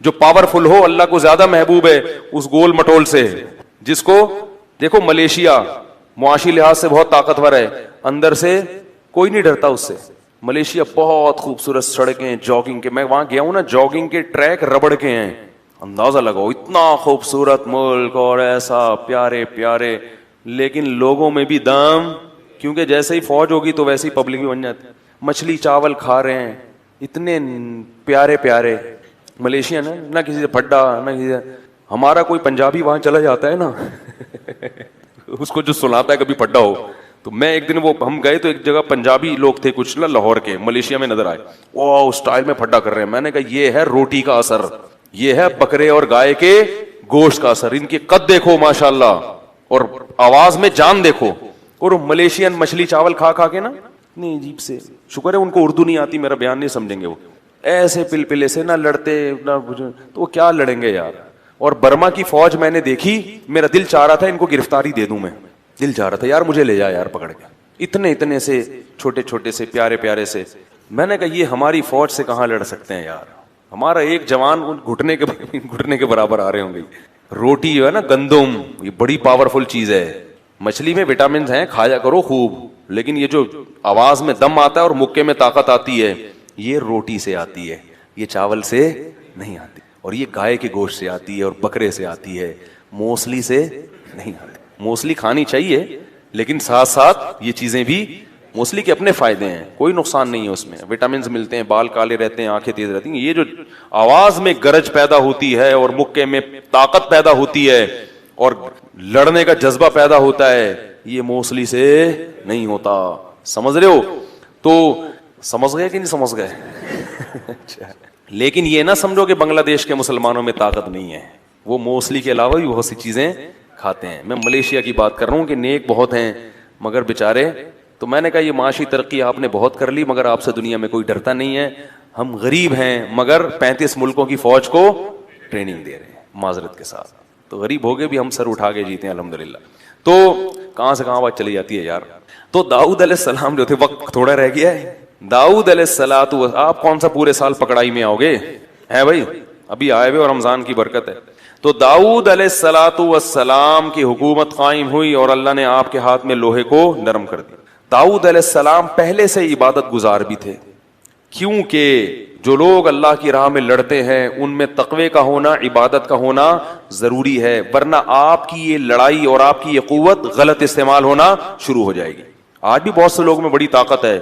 جو پاورفل ہو, اللہ کو زیادہ محبوب ہے اس گول مٹول سے, جس کو دیکھو ملیشیا معاشی لحاظ سے بہت طاقتور ہے, اندر سے کوئی نہیں ڈرتا اس سے. ملیشیا بہت خوبصورت سڑکیں, جاگنگ کے, میں وہاں گیا ہوں نا, جاگنگ کے ٹریک ربڑ کے ہیں, اندازہ لگاؤ اتنا خوبصورت ملک اور ایسا پیارے پیارے, لیکن لوگوں میں بھی دم, کیونکہ جیسے ہی فوج ہوگی تو ویسے ہی پبلک بھی بن جاتی. مچھلی چاول کھا رہے ہیں اتنے پیارے پیارے. ملیشیا نہ کسی سے پھڈا نہ کسی سے. ہمارا کوئی پنجابی وہاں چلا جاتا ہے نا اس کو جو سناتا ہے کبھی پھڈا ہو, تو میں ایک دن وہ ہم گئے تو ایک جگہ پنجابی لوگ تھے کچھ نا لاہور کے, ملیشیا میں نظر آئے, وہ اسٹائل میں پھڈا کر رہے ہیں. میں نے کہا یہ ہے روٹی کا اثر, یہ ہے بکرے اور گائے کے گوشت کا اثر. ان کی قد دیکھو ماشاءاللہ, اور آواز میں جان دیکھو. اور ملیشین مچھلی چاول کھا کھا کے نا اتنی عجیب سے, شکر ہے ان کو اردو نہیں آتی, میرا بیان نہیں سمجھیں گے وہ, ایسے پلپلے سے نہ لڑتے نہ, تو وہ کیا لڑیں گے یار. اور برما کی فوج میں نے دیکھی, میرا دل چاہ رہا تھا ان کو گرفتاری دے دوں, میں دل چاہ رہا تھا یار مجھے لے جا یار پکڑ کے, اتنے اتنے سے چھوٹے چھوٹے سے پیارے پیارے سے. میں نے کہا یہ ہماری فوج سے کہاں لڑ سکتے ہیں یار, ہمارا ایک جوان گھٹنے کے برابر آ رہے ہوں گے. روٹی جو ہے نا گندم, یہ بڑی پاورفل چیز ہے. مچھلی میں وٹامنز ہیں, کھایا کرو خوب, لیکن یہ جو آواز میں دم آتا ہے اور مکے میں طاقت آتی ہے, یہ روٹی سے آتی ہے, یہ چاول سے نہیں آتی. اور یہ گائے کے گوشت سے آتی ہے اور بکرے سے آتی ہے, موسلی سے نہیں آتی. موسلی کھانی چاہیے لیکن ساتھ ساتھ یہ چیزیں بھی, موسلی کے اپنے فائدے ہیں, کوئی نقصان نہیں ہے اس میں, وٹامنز ملتے ہیں, بال کالے رہتے ہیں, آنکھیں تیز رہتی ہیں. یہ جو آواز میں گرج پیدا ہوتی ہے اور مکے میں طاقت پیدا ہوتی ہے اور لڑنے کا جذبہ پیدا ہوتا ہے, یہ موسلی سے نہیں ہوتا. سمجھ رہے ہو؟ تو سمجھ گئے کہ نہیں سمجھ گئے لیکن یہ نہ سمجھو کہ بنگلہ دیش کے مسلمانوں میں طاقت نہیں ہے, وہ موسلی کے علاوہ بھی بہت سی چیزیں کھاتے ہیں. میں ملیشیا کی بات کر رہا ہوں کہ نیک بہت ہیں مگر بیچارے. تو میں نے کہا یہ معاشی ترقی آپ نے بہت کر لی مگر آپ سے دنیا میں کوئی ڈرتا نہیں ہے. ہم غریب ہیں مگر 35 ملکوں کی فوج کو ٹریننگ دے رہے ہیں معذرت کے ساتھ. تو غریب ہو گئے بھی ہم سر اٹھا کے جیتے ہیں الحمدللہ. تو کہاں سے کہاں بات چلی جاتی ہے یار. تو داؤد علیہ السلام جو تھے, وقت تھوڑا رہ گیا ہے, داؤد علیہ السلام, آپ کون سا پورے سال پکڑائی میں آؤ گے ہے بھائی, ابھی آئے ہوئے اور رمضان کی برکت ہے. تو داؤد علیہ السلام کی حکومت قائم ہوئی اور اللہ نے آپ کے ہاتھ میں لوہے کو نرم کر دیا. داؤد علیہ السلام پہلے سے عبادت گزار بھی تھے, کیونکہ جو لوگ اللہ کی راہ میں لڑتے ہیں ان میں تقوی کا ہونا, عبادت کا ہونا ضروری ہے, ورنہ آپ کی یہ لڑائی اور آپ کی یہ قوت غلط استعمال ہونا شروع ہو جائے گی. آج بھی بہت سے لوگوں میں بڑی طاقت ہے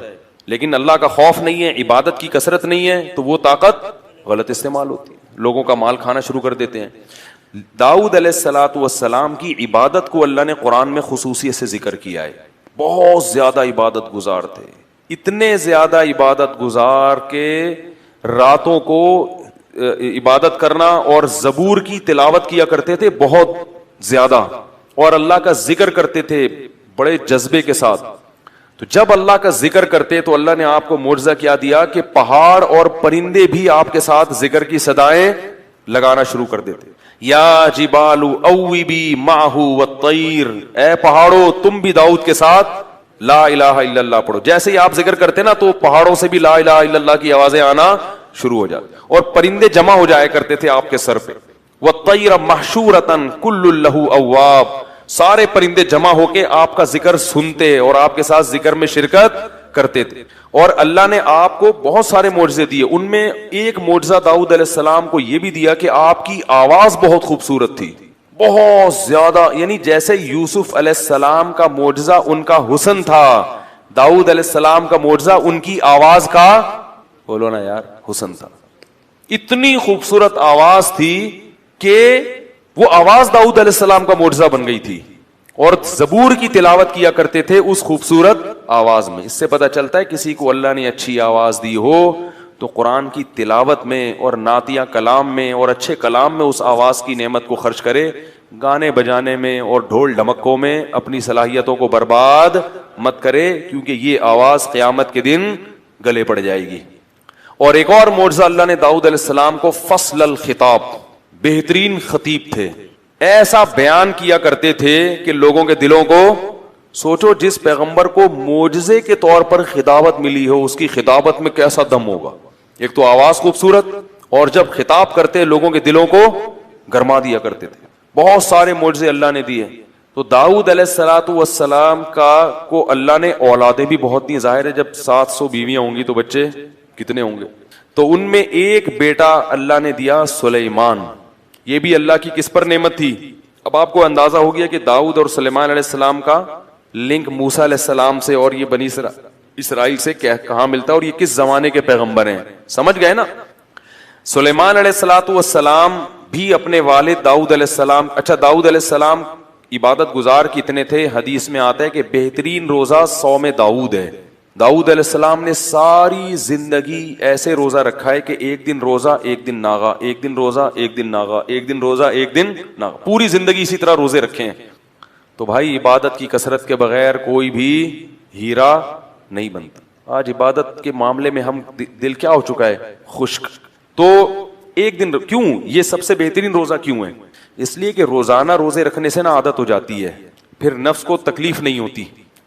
لیکن اللہ کا خوف نہیں ہے, عبادت کی کثرت نہیں ہے, تو وہ طاقت غلط استعمال ہوتی ہے, لوگوں کا مال کھانا شروع کر دیتے ہیں. داؤد علیہ السلام کی عبادت کو اللہ نے قرآن میں خصوصیت سے ذکر کیا ہے. بہت زیادہ عبادت گزار تھے, اتنے زیادہ عبادت گزار کے راتوں کو عبادت کرنا اور زبور کی تلاوت کیا کرتے تھے بہت زیادہ, اور اللہ کا ذکر کرتے تھے بڑے جذبے کے ساتھ. تو جب اللہ کا ذکر کرتے تو اللہ نے آپ کو معجزہ کیا دیا کہ پہاڑ اور پرندے بھی آپ کے ساتھ ذکر کی صدائیں لگانا شروع کر دیتے. یا جبال اوبی معہ والطیر, اے پہاڑوں تم بھی داؤد کے ساتھ لا الہ الا اللہ پڑھو. جیسے ہی آپ ذکر کرتے نا تو پہاڑوں سے بھی لا الہ الا اللہ کی آوازیں آنا شروع ہو جاتی, اور پرندے جمع ہو جایا کرتے تھے آپ کے سر پہ. والطیر محشورۃ کل لہ اواب, سارے پرندے جمع ہو کے آپ کا ذکر سنتے اور آپ کے ساتھ ذکر میں شرکت کرتے تھے. اور اللہ نے آپ کو بہت سارے معجزے دیے, ان میں ایک معجزہ داؤد علیہ السلام کو یہ بھی دیا کہ آپ کی آواز بہت خوبصورت تھی, بہت زیادہ. یعنی جیسے یوسف علیہ السلام کا معجزہ ان کا حسن تھا, داؤد علیہ السلام کا معجزہ ان کی آواز کا, بولو نا یار, حسن تھا. اتنی خوبصورت آواز تھی کہ وہ آواز داؤد علیہ السلام کا معجزہ بن گئی تھی, اور زبور کی تلاوت کیا کرتے تھے اس خوبصورت آواز میں. اس سے پتہ چلتا ہے کسی کو اللہ نے اچھی آواز دی ہو تو قرآن کی تلاوت میں اور نعتیہ کلام میں اور اچھے کلام میں اس آواز کی نعمت کو خرچ کرے, گانے بجانے میں اور ڈھول ڈھمکوں میں اپنی صلاحیتوں کو برباد مت کرے, کیونکہ یہ آواز قیامت کے دن گلے پڑ جائے گی. اور ایک اور معجزہ اللہ نے داؤد علیہ السلام کو فصل الخطاب, بہترین خطیب تھے, ایسا بیان کیا کرتے تھے کہ لوگوں کے دلوں کو, سوچو جس پیغمبر کو معجزے کے طور پر خطابت ملی ہو اس کی خطابت میں کیسا دم ہوگا. ایک تو آواز خوبصورت اور جب خطاب کرتے لوگوں کے دلوں کو گرما دیا کرتے تھے. بہت سارے معجزے اللہ نے دیے. تو داؤد علیہ الصلوۃ والسلام کو اللہ نے اولادیں بھی بہت دی. ظاہر ہے جب 700 بیویاں ہوں گی تو بچے کتنے ہوں گے. تو ان میں ایک بیٹا اللہ نے دیا سلیمان. یہ بھی اللہ کی کس پر نعمت تھی. اب آپ کو اندازہ ہو گیا کہ داؤد اور سلیمان علیہ السلام کا لنک موسیٰ علیہ السلام سے اور یہ بنی اسرائیل سے کہاں ملتا ہے اور یہ کس زمانے کے پیغمبر ہیں. سمجھ گئے نا. سلیمان علیہ الصلوۃ والسلام بھی اپنے والد داؤد علیہ السلام. اچھا داؤد علیہ السلام عبادت گزار کتنے تھے. حدیث میں آتا ہے کہ بہترین روزہ صوم داؤد ہے. داؤد علیہ السلام نے ساری زندگی ایسے روزہ رکھا ہے کہ ایک دن روزہ ایک دن ناغا, ایک دن روزہ ایک دن ناغا, ایک دن روزہ ایک دن ناغا, پوری زندگی اسی طرح روزے رکھے ہیں. تو بھائی عبادت کی کثرت کے بغیر کوئی بھی ہیرا نہیں بنتا. آج عبادت کے معاملے میں ہم دل کیا ہو چکا ہے, خشک. تو ایک دن کیوں یہ سب سے بہترین روزہ کیوں ہے؟ اس لیے کہ روزانہ روزے رکھنے سے نا عادت ہو جاتی ہے, پھر نفس کو تکلیف نہیں ہوتی.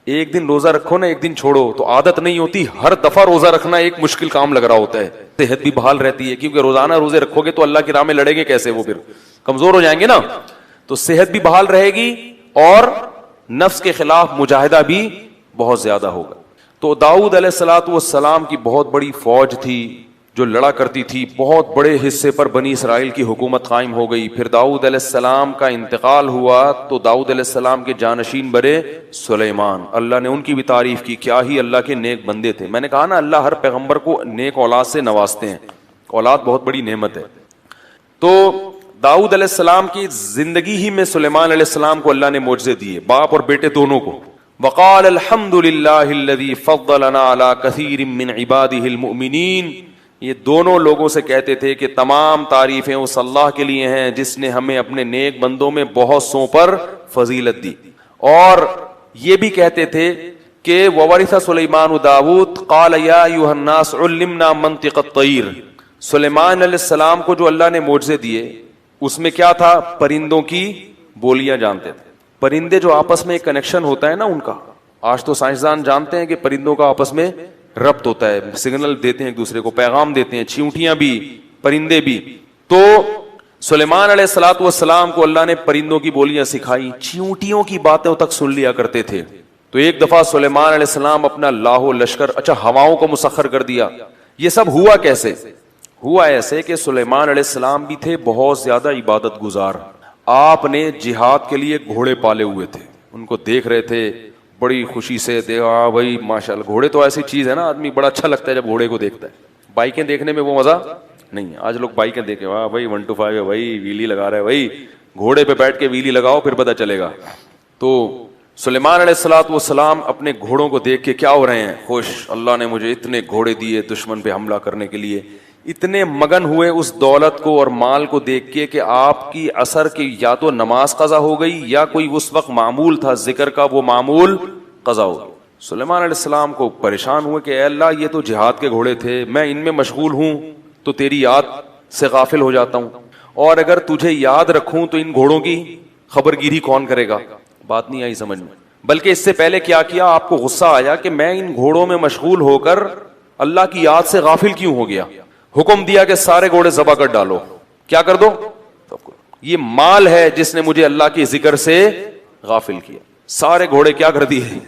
ایک دن روزہ رکھو نا ایک دن چھوڑو تو عادت نہیں ہوتی. ہر دفعہ روزہ رکھنا ایک مشکل کام لگ رہا ہوتا ہے. صحت بھی بحال رہتی ہے کیونکہ روزانہ روزے رکھو گے تو اللہ کی راہ میں لڑیں گے کیسے, وہ پھر کمزور ہو جائیں گے نا. تو صحت بھی بحال رہے گی اور نفس کے خلاف مجاہدہ بھی بہت زیادہ ہوگا. تو داؤد علیہ الصلوۃ والسلام کی بہت بڑی فوج تھی جو لڑا کرتی تھی. بہت بڑے حصے پر بنی اسرائیل کی حکومت قائم ہو گئی. پھر داؤد علیہ السلام کا انتقال ہوا تو داؤد علیہ السلام کے جانشین بنے سلیمان. اللہ نے ان کی بھی تعریف کی, کیا ہی اللہ کے نیک بندے تھے. میں نے کہا نا اللہ ہر پیغمبر کو نیک اولاد سے نوازتے ہیں. اولاد بہت بڑی نعمت ہے. تو داؤد علیہ السلام کی زندگی ہی میں سلیمان علیہ السلام کو اللہ نے معجزے دیے, باپ اور بیٹے دونوں کو. وقال الحمد للہ الذی فضلنا علی کثیر من عبادہ المؤمنین. یہ دونوں لوگوں سے کہتے تھے کہ تمام تعریفیں اس اللہ کے لیے ہیں جس نے ہمیں اپنے نیک بندوں میں بہت سوں پر فضیلت دی. اور یہ بھی کہتے تھے کہ وورث سلیمان داؤد قال یا ایھا الناس علمنا منطق الطیر. سلیمان علیہ السلام کو جو اللہ نے معجزے دیے اس میں کیا تھا, پرندوں کی بولیاں جانتے تھے. پرندے جو آپس میں ایک کنیکشن ہوتا ہے نا ان کا, آج تو سائنسدان جانتے ہیں کہ پرندوں کا آپس میں ربط ہوتا ہے, سگنل دیتے ہیں ایک دوسرے کو, پیغام دیتے ہیں. چیونٹیاں بھی پرندے بھی. تو سلیمان علیہ الصلوۃ والسلام کو اللہ نے پرندوں کی بولیاں سکھائی. چیونٹیوں کی باتیں تک سن لیا کرتے تھے. تو ایک دفعہ سلیمان علیہ السلام اپنا لاہو لشکر, اچھا ہواؤں کو مسخر کر دیا. یہ سب ہوا کیسے؟ ہوا ایسے کہ سلیمان علیہ السلام بھی تھے بہت زیادہ عبادت گزار. آپ نے جہاد کے لیے گھوڑے پالے ہوئے تھے, ان کو دیکھ رہے تھے بڑی خوشی سے. دیکھا بھائی ماشاءاللہ, گھوڑے تو ایسی چیز ہے نا آدمی بڑا اچھا لگتا ہے جب گھوڑے کو دیکھتا ہے. بائکیں دیکھنے میں وہ مزہ نہیں ہے. آج لوگ بائکیں دیکھے, واہ بھائی 125 ہے بھائی, ویلی لگا رہا ہے بھائی. گھوڑے پہ بیٹھ کے ویلی لگاؤ پھر پتہ چلے گا. تو سلیمان علیہ الصلوۃ والسلام اپنے گھوڑوں کو دیکھ کے کیا ہو رہے ہیں, خوش. اللہ نے مجھے اتنے گھوڑے دیے دشمن پہ حملہ کرنے کے لیے. اتنے مگن ہوئے اس دولت کو اور مال کو دیکھ کے کہ آپ کی عصر کی یا تو نماز قضا ہو گئی یا کوئی اس وقت معمول تھا ذکر کا وہ معمول قضا ہو گئی. سلیمان علیہ السلام کو پریشان ہوئے کہ اے اللہ یہ تو جہاد کے گھوڑے تھے, میں ان میں مشغول ہوں تو تیری یاد سے غافل ہو جاتا ہوں, اور اگر تجھے یاد رکھوں تو ان گھوڑوں کی خبر گیری کون کرے گا. بات نہیں آئی سمجھ میں. بلکہ اس سے پہلے کیا کیا, آپ کو غصہ آیا کہ میں ان گھوڑوں میں مشغول ہو کر اللہ کی یاد سے غافل کیوں ہو گیا. حکم دیا کہ سارے گھوڑے ذبح کر ڈالو. کیا کر دو؟ یہ مال ہے جس نے مجھے اللہ کے ذکر سے غافل کیا. سارے گھوڑے کیا کر دیے؟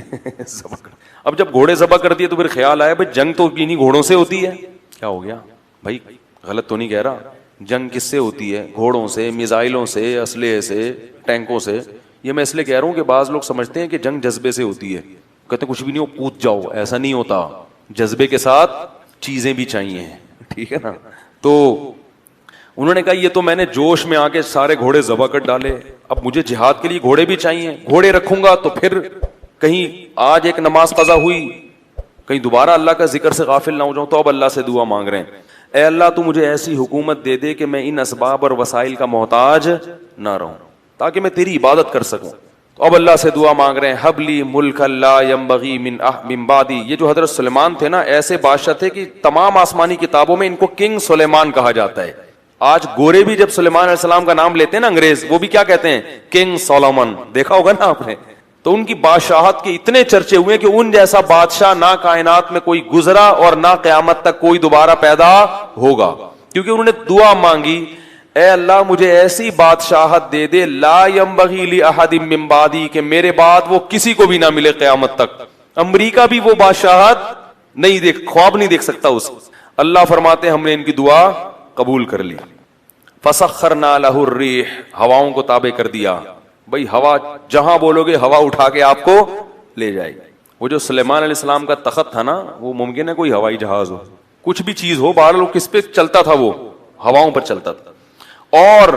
اب جب گھوڑے ذبح کر دیے تو پھر خیال آیا بھائی جنگ تو انہی گھوڑوں سے ہوتی ہے. کیا ہو گیا بھائی, غلط تو نہیں کہہ رہا, جنگ کس سے ہوتی ہے؟ گھوڑوں سے, میزائلوں سے, اسلحے سے, ٹینکوں سے. یہ میں اس لیے کہہ رہا ہوں کہ بعض لوگ سمجھتے ہیں کہ جنگ جذبے سے ہوتی ہے, کہتے کچھ بھی نہیں ہو کود جاؤ. ایسا نہیں ہوتا, جذبے کے ساتھ چیزیں بھی چاہیے, ٹھیک ہے نا. تو انہوں نے کہا یہ تو میں نے جوش میں آ کے سارے گھوڑے ذبح کر ڈالے, اب مجھے جہاد کے لیے گھوڑے بھی چاہیے. گھوڑے رکھوں گا تو پھر کہیں آج ایک نماز قضا ہوئی کہیں دوبارہ اللہ کا ذکر سے غافل نہ ہو جاؤں. تو اب اللہ سے دعا مانگ رہے ہیں, اے اللہ تو مجھے ایسی حکومت دے دے کہ میں ان اسباب اور وسائل کا محتاج نہ رہوں تاکہ میں تیری عبادت کر سکوں. تو اب اللہ سے دعا مانگ رہے ہیں, حب لی ملک لا ينبغی من بعدی. یہ جو حضرت سلیمان تھے نا ایسے بادشاہ تھے کہ تمام آسمانی کتابوں میں ان کو کنگ سلیمان کہا جاتا ہے. آج گورے بھی جب سلیمان علیہ السلام کا نام لیتے ہیں نا انگریز, وہ بھی کیا کہتے ہیں؟ King Solomon. دیکھا ہوگا نا آپ نے. تو ان کی بادشاہت کے اتنے چرچے ہوئے کہ ان جیسا بادشاہ نہ کائنات میں کوئی گزرا اور نہ قیامت تک کوئی دوبارہ پیدا ہوگا. کیونکہ انہوں نے دعا مانگی, اے اللہ مجھے ایسی بادشاہت دے دے لا ينبغی لأحد من بعدی, کہ میرے بعد وہ کسی کو بھی نہ ملے قیامت تک. امریکہ بھی وہ بادشاہت نہیں دیکھ, خواب نہیں دیکھ سکتا اس. اللہ فرماتے ہم نے ان کی دعا قبول کر لی. فسخرنا له الريح, ہواؤں کو تابع کر دیا. بھائی ہوا جہاں بولو گے ہوا اٹھا کے آپ کو لے جائے گی. وہ جو سلیمان علیہ السلام کا تخت تھا نا, وہ ممکن ہے کوئی ہوائی جہاز ہو, کچھ بھی چیز ہو, بہرحال کس پہ چلتا تھا, وہ ہواؤں پر چلتا تھا. اور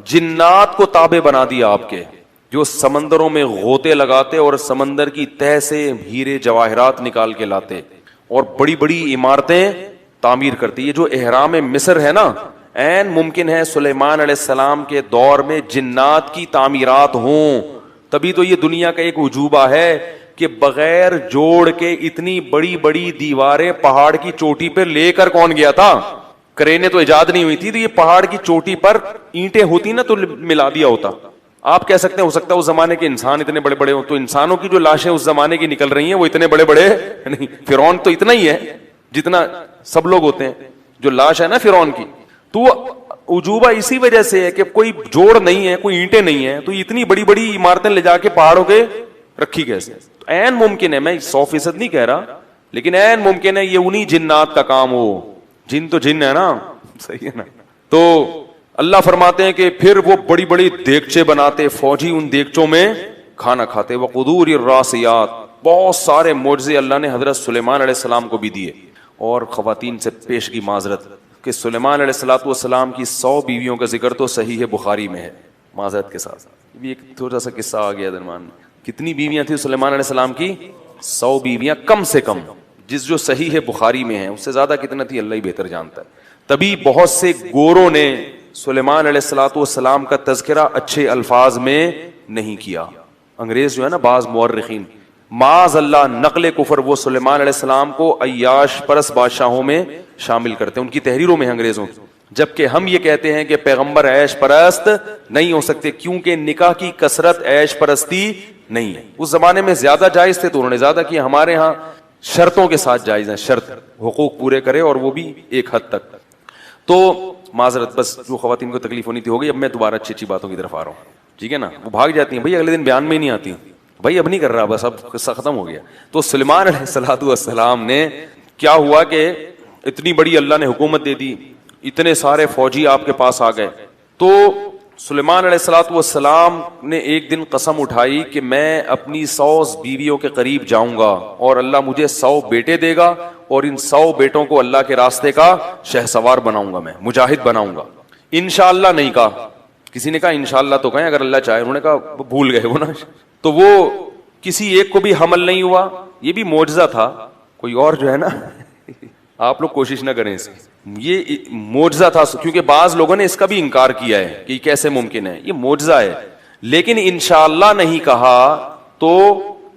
جنات کو تابع بنا دیا آپ کے, جو سمندروں میں غوطے لگاتے اور سمندر کی تہ سے ہیرے جواہرات نکال کے لاتے اور بڑی بڑی عمارتیں تعمیر کرتی. یہ جو احرام مصر ہے نا, این ممکن ہے سلیمان علیہ السلام کے دور میں جنات کی تعمیرات ہوں. تبھی تو یہ دنیا کا ایک عجوبہ ہے کہ بغیر جوڑ کے اتنی بڑی بڑی دیواریں پہاڑ کی چوٹی پہ لے کر کون گیا تھا؟ کرینے تو ایجاد نہیں ہوئی تھی, تو یہ پہاڑ کی چوٹی پر اینٹیں ہوتی نا تو ملا دیا ہوتا. آپ کہہ سکتے ہیں ہو سکتا ہے اس زمانے کے انسان اتنے بڑے بڑے ہوں, تو انسانوں کی جو لاشیں اس زمانے کی نکل رہی ہیں وہ اتنے بڑے بڑے نہیں. فرعون تو اتنا ہی ہے جتنا سب لوگ ہوتے ہیں. جو لاش ہے نا فرعون کی, تو عجوبہ اسی وجہ سے ہے کہ کوئی جوڑ نہیں ہے, کوئی اینٹیں نہیں ہے, تو اتنی بڑی بڑی عمارتیں لے جا کے پہاڑوں کے رکھی کیسے؟ این ممکن ہے, میں 100% نہیں کہہ رہا, لیکن این ممکن ہے یہ انہی جنات کا کام ہو. جن تو جن ہے نا, صحیح ہے نا. تو اللہ فرماتے ہیں کہ پھر وہ بڑی بڑی دیگچے بناتے, فوجی ان دیگچوں میں کھانا کھاتے. وقدور الراسیات, بہت سارے معجزے اللہ نے حضرت سلیمان علیہ السلام کو بھی دیے. اور خواتین سے پیش کی معذرت کہ سلیمان علیہ الصلوۃ والسلام کی 100 بیویوں کا ذکر تو صحیح ہے بخاری میں ہے, معذرت کے ساتھ. بھی ایک تھوڑا سا قصہ آ گیا درمیان میں. کتنی بیویاں تھیں سلیمان علیہ السلام کی؟ 100 بیویاں کم سے کم, جو صحیح ہے بخاری میں ہے. اس سے زیادہ کتنا تھی اللہ ہی بہتر جانتا ہے. تبھی بہت سے گوروں نے سلیمان علیہ الصلوۃ والسلام کا تذکرہ اچھے الفاظ میں نہیں کیا. انگریز جو ہے نا, بعض مورخین معاذ اللہ نقل کفر وہ سلیمان علیہ السلام کو عیاش پرست بادشاہوں میں شامل کرتے ہیں ان کی تحریروں میں انگریزوں کی. جبکہ ہم یہ کہتے ہیں کہ پیغمبر عیش پرست نہیں ہو سکتے, کیونکہ نکاح کی کثرت عیش پرستی نہیں ہے. اس زمانے میں زیادہ جائز تھے تو انہوں نے زیادہ کیا. ہمارے ہاں شرطوں کے ساتھ جائز ہیں, شرط حقوق پورے کرے اور وہ بھی ایک حد تک. تو معذرت, بس جو خواتین کو تکلیف ہونی تھی ہو گئی. اب میں دوبارہ اچھی اچھی باتوں کی طرف آ رہا ہوں, ٹھیک ہے نا. وہ بھاگ جاتی ہیں بھائی, اگلے دن بیان میں ہی نہیں آتی, بھائی اب نہیں کر رہا, بس اب قصہ ختم ہو گیا. تو سلیمان علیہ الصلوۃ والسلام نے کیا ہوا کہ اتنی بڑی اللہ نے حکومت دے دی, اتنے سارے فوجی آپ کے پاس آ گئے. تو سلیمان علیہ الصلوۃ والسلام نے ایک دن قسم اٹھائی کہ میں اپنی 100 بیویوں کے قریب جاؤں گا اور اللہ مجھے 100 بیٹے دے گا, اور ان 100 بیٹوں کو اللہ کے راستے کا شہسوار بناؤں گا, میں مجاہد بناؤں گا. انشاءاللہ نہیں کہا. کسی نے کہا انشاءاللہ تو کہیں اگر اللہ چاہے, انہوں نے کہا بھول گئے وہ نا. تو وہ کسی ایک کو بھی حمل نہیں ہوا. یہ بھی معجزہ تھا. کوئی اور جو ہے نا آپ لوگ کوشش نہ کریں اس کی, یہ معجزہ تھا, کیونکہ بعض لوگوں نے اس کا بھی انکار کیا ہے کہ کیسے ممکن ہے, یہ معجزہ ہے. لیکن انشاءاللہ نہیں کہا تو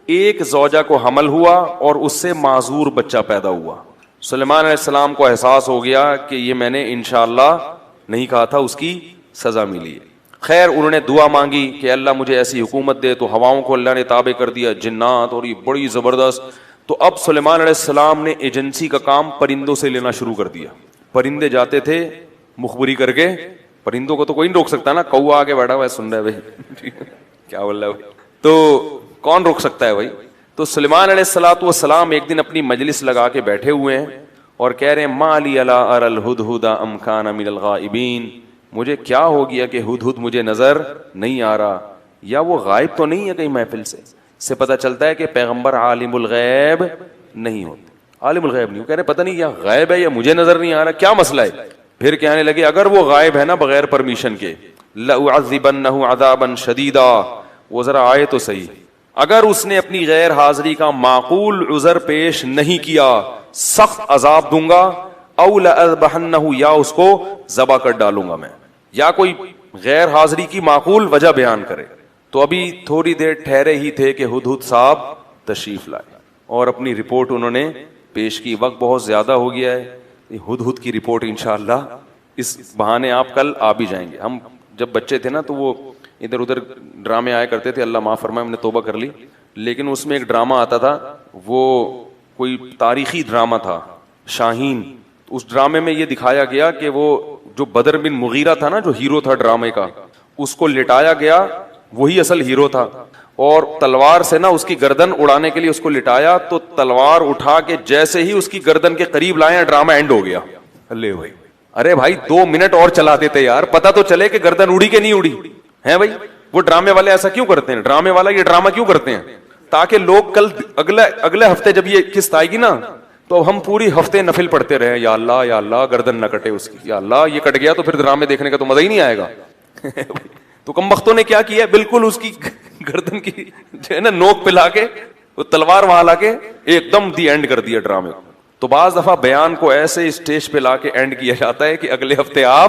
ایک زوجہ کو حمل ہوا اور اس سے معذور بچہ پیدا ہوا. سلیمان علیہ السلام کو احساس ہو گیا کہ یہ میں نے انشاءاللہ نہیں کہا تھا, اس کی سزا ملی. خیر انہوں نے دعا مانگی کہ اللہ مجھے ایسی حکومت دے, تو ہواؤں کو اللہ نے تابع کر دیا, جنات, اور یہ بڑی زبردست. تو اب سلیمان علیہ السلام نے ایجنسی کا کام پرندوں سے لینا شروع کر دیا. پرندے جاتے تھے مخبری کر کے, پرندوں کو تو کوئی نہیں روک سکتا نا, کوا آگے بیٹھا ہوا ہے سن رہا ہے بھائی کیا بول رہا ہے بھائی, تو کون روک سکتا ہے بھائی. تو سلیمان علیہ الصلوۃ والسلام ایک دن اپنی مجلس لگا کے بیٹھے ہوئے ہیں اور کہہ رہے ہیں ما لی الا اری الہدہد ام کان من الغائبین, مجھے کیا ہو گیا کہ ہدہد مجھے نظر نہیں آ رہا, یا وہ غائب تو نہیں ہے کہیں محفل سے. سے پتہ چلتا ہے کہ پیغمبر عالم الغیب نہیں ہوتے, عالم الغیب نہیں. وہ کہہ رہے پتہ نہیں یا غائب ہے یا مجھے نظر نہیں آ رہا, کیا مسئلہ ہے. پھر کہنے لگے اگر وہ غائب ہے نا بغیر پرمیشن کے, لأعذبنہ عذابا شدیدا, وہ ذرا آئے تو صحیح. اگر اس نے اپنی غیر حاضری کا معقول عذر پیش نہیں کیا سخت عذاب دوں گا, او لأذبحنہ, یا اس کو ذبح کر ڈالوں گا میں, یا کوئی غیر حاضری کی معقول وجہ بیان کرے. تو ابھی تھوڑی دیر ٹھہرے ہی تھے کہ ہدہد صاحب تشریف لائے اور اپنی رپورٹ انہوں نے پیش کی. وقت بہت زیادہ ہو گیا ہے, ہدہد کی رپورٹ انشاءاللہ اس بہانے آپ کل آ بھی جائیں گے. ہم جب بچے تھے نا تو وہ ادھر ادھر ڈرامے آیا کرتے تھے, اللہ معاف فرمائے ہم نے توبہ کر لی, لیکن اس میں ایک ڈرامہ آتا تھا, وہ کوئی تاریخی ڈرامہ تھا, شاہین. اس ڈرامے میں یہ دکھایا گیا کہ وہ جو بدر بن مغیرہ تھا نا، جو ہیرو تھا ڈرامے کا، اس کو لٹایا گیا، وہی اصل ہیرو تھا، اور تلوار سے نا اس کی گردن اڑانے کے لیے اس کو لٹایا، تو تلوار اٹھا کے جیسے ہی اس کی گردن کے قریب لائے، ڈرامہ اینڈ ہو گیا. اللہ بھائی، ارے بھائی 2 منٹ اور چلا دیتے یار، پتا تو چلے کہ گردن اڑی کہ نہیں اڑی ہے. بھائی وہ ڈرامے والے ایسا کیوں کرتے ہیں؟ ڈرامے والا یہ ڈرامہ کیوں کرتے ہیں؟ تاکہ لوگ کل اگلے ہفتے جب یہ قسط آئے گی نا، تو ہم پوری ہفتے نفل پڑھتے رہے، یا اللہ گردن نہ کٹے اس کی، یا اللہ یہ کٹ گیا تو پھر ڈرامے دیکھنے کا تو مزہ ہی نہیں آئے گا. تو کم بختوں نے کیا کیا، بالکل اس کی گردن کی جو ہے نا نوک پہ لا کے وہ تلوار وہاں لا کے ایک دم دی اینڈ کر دیا ڈرامے کو. تو بعض دفعہ بیان کو ایسے اسٹیج پہ لا کے اینڈ کیا جاتا ہے کہ اگلے ہفتے آپ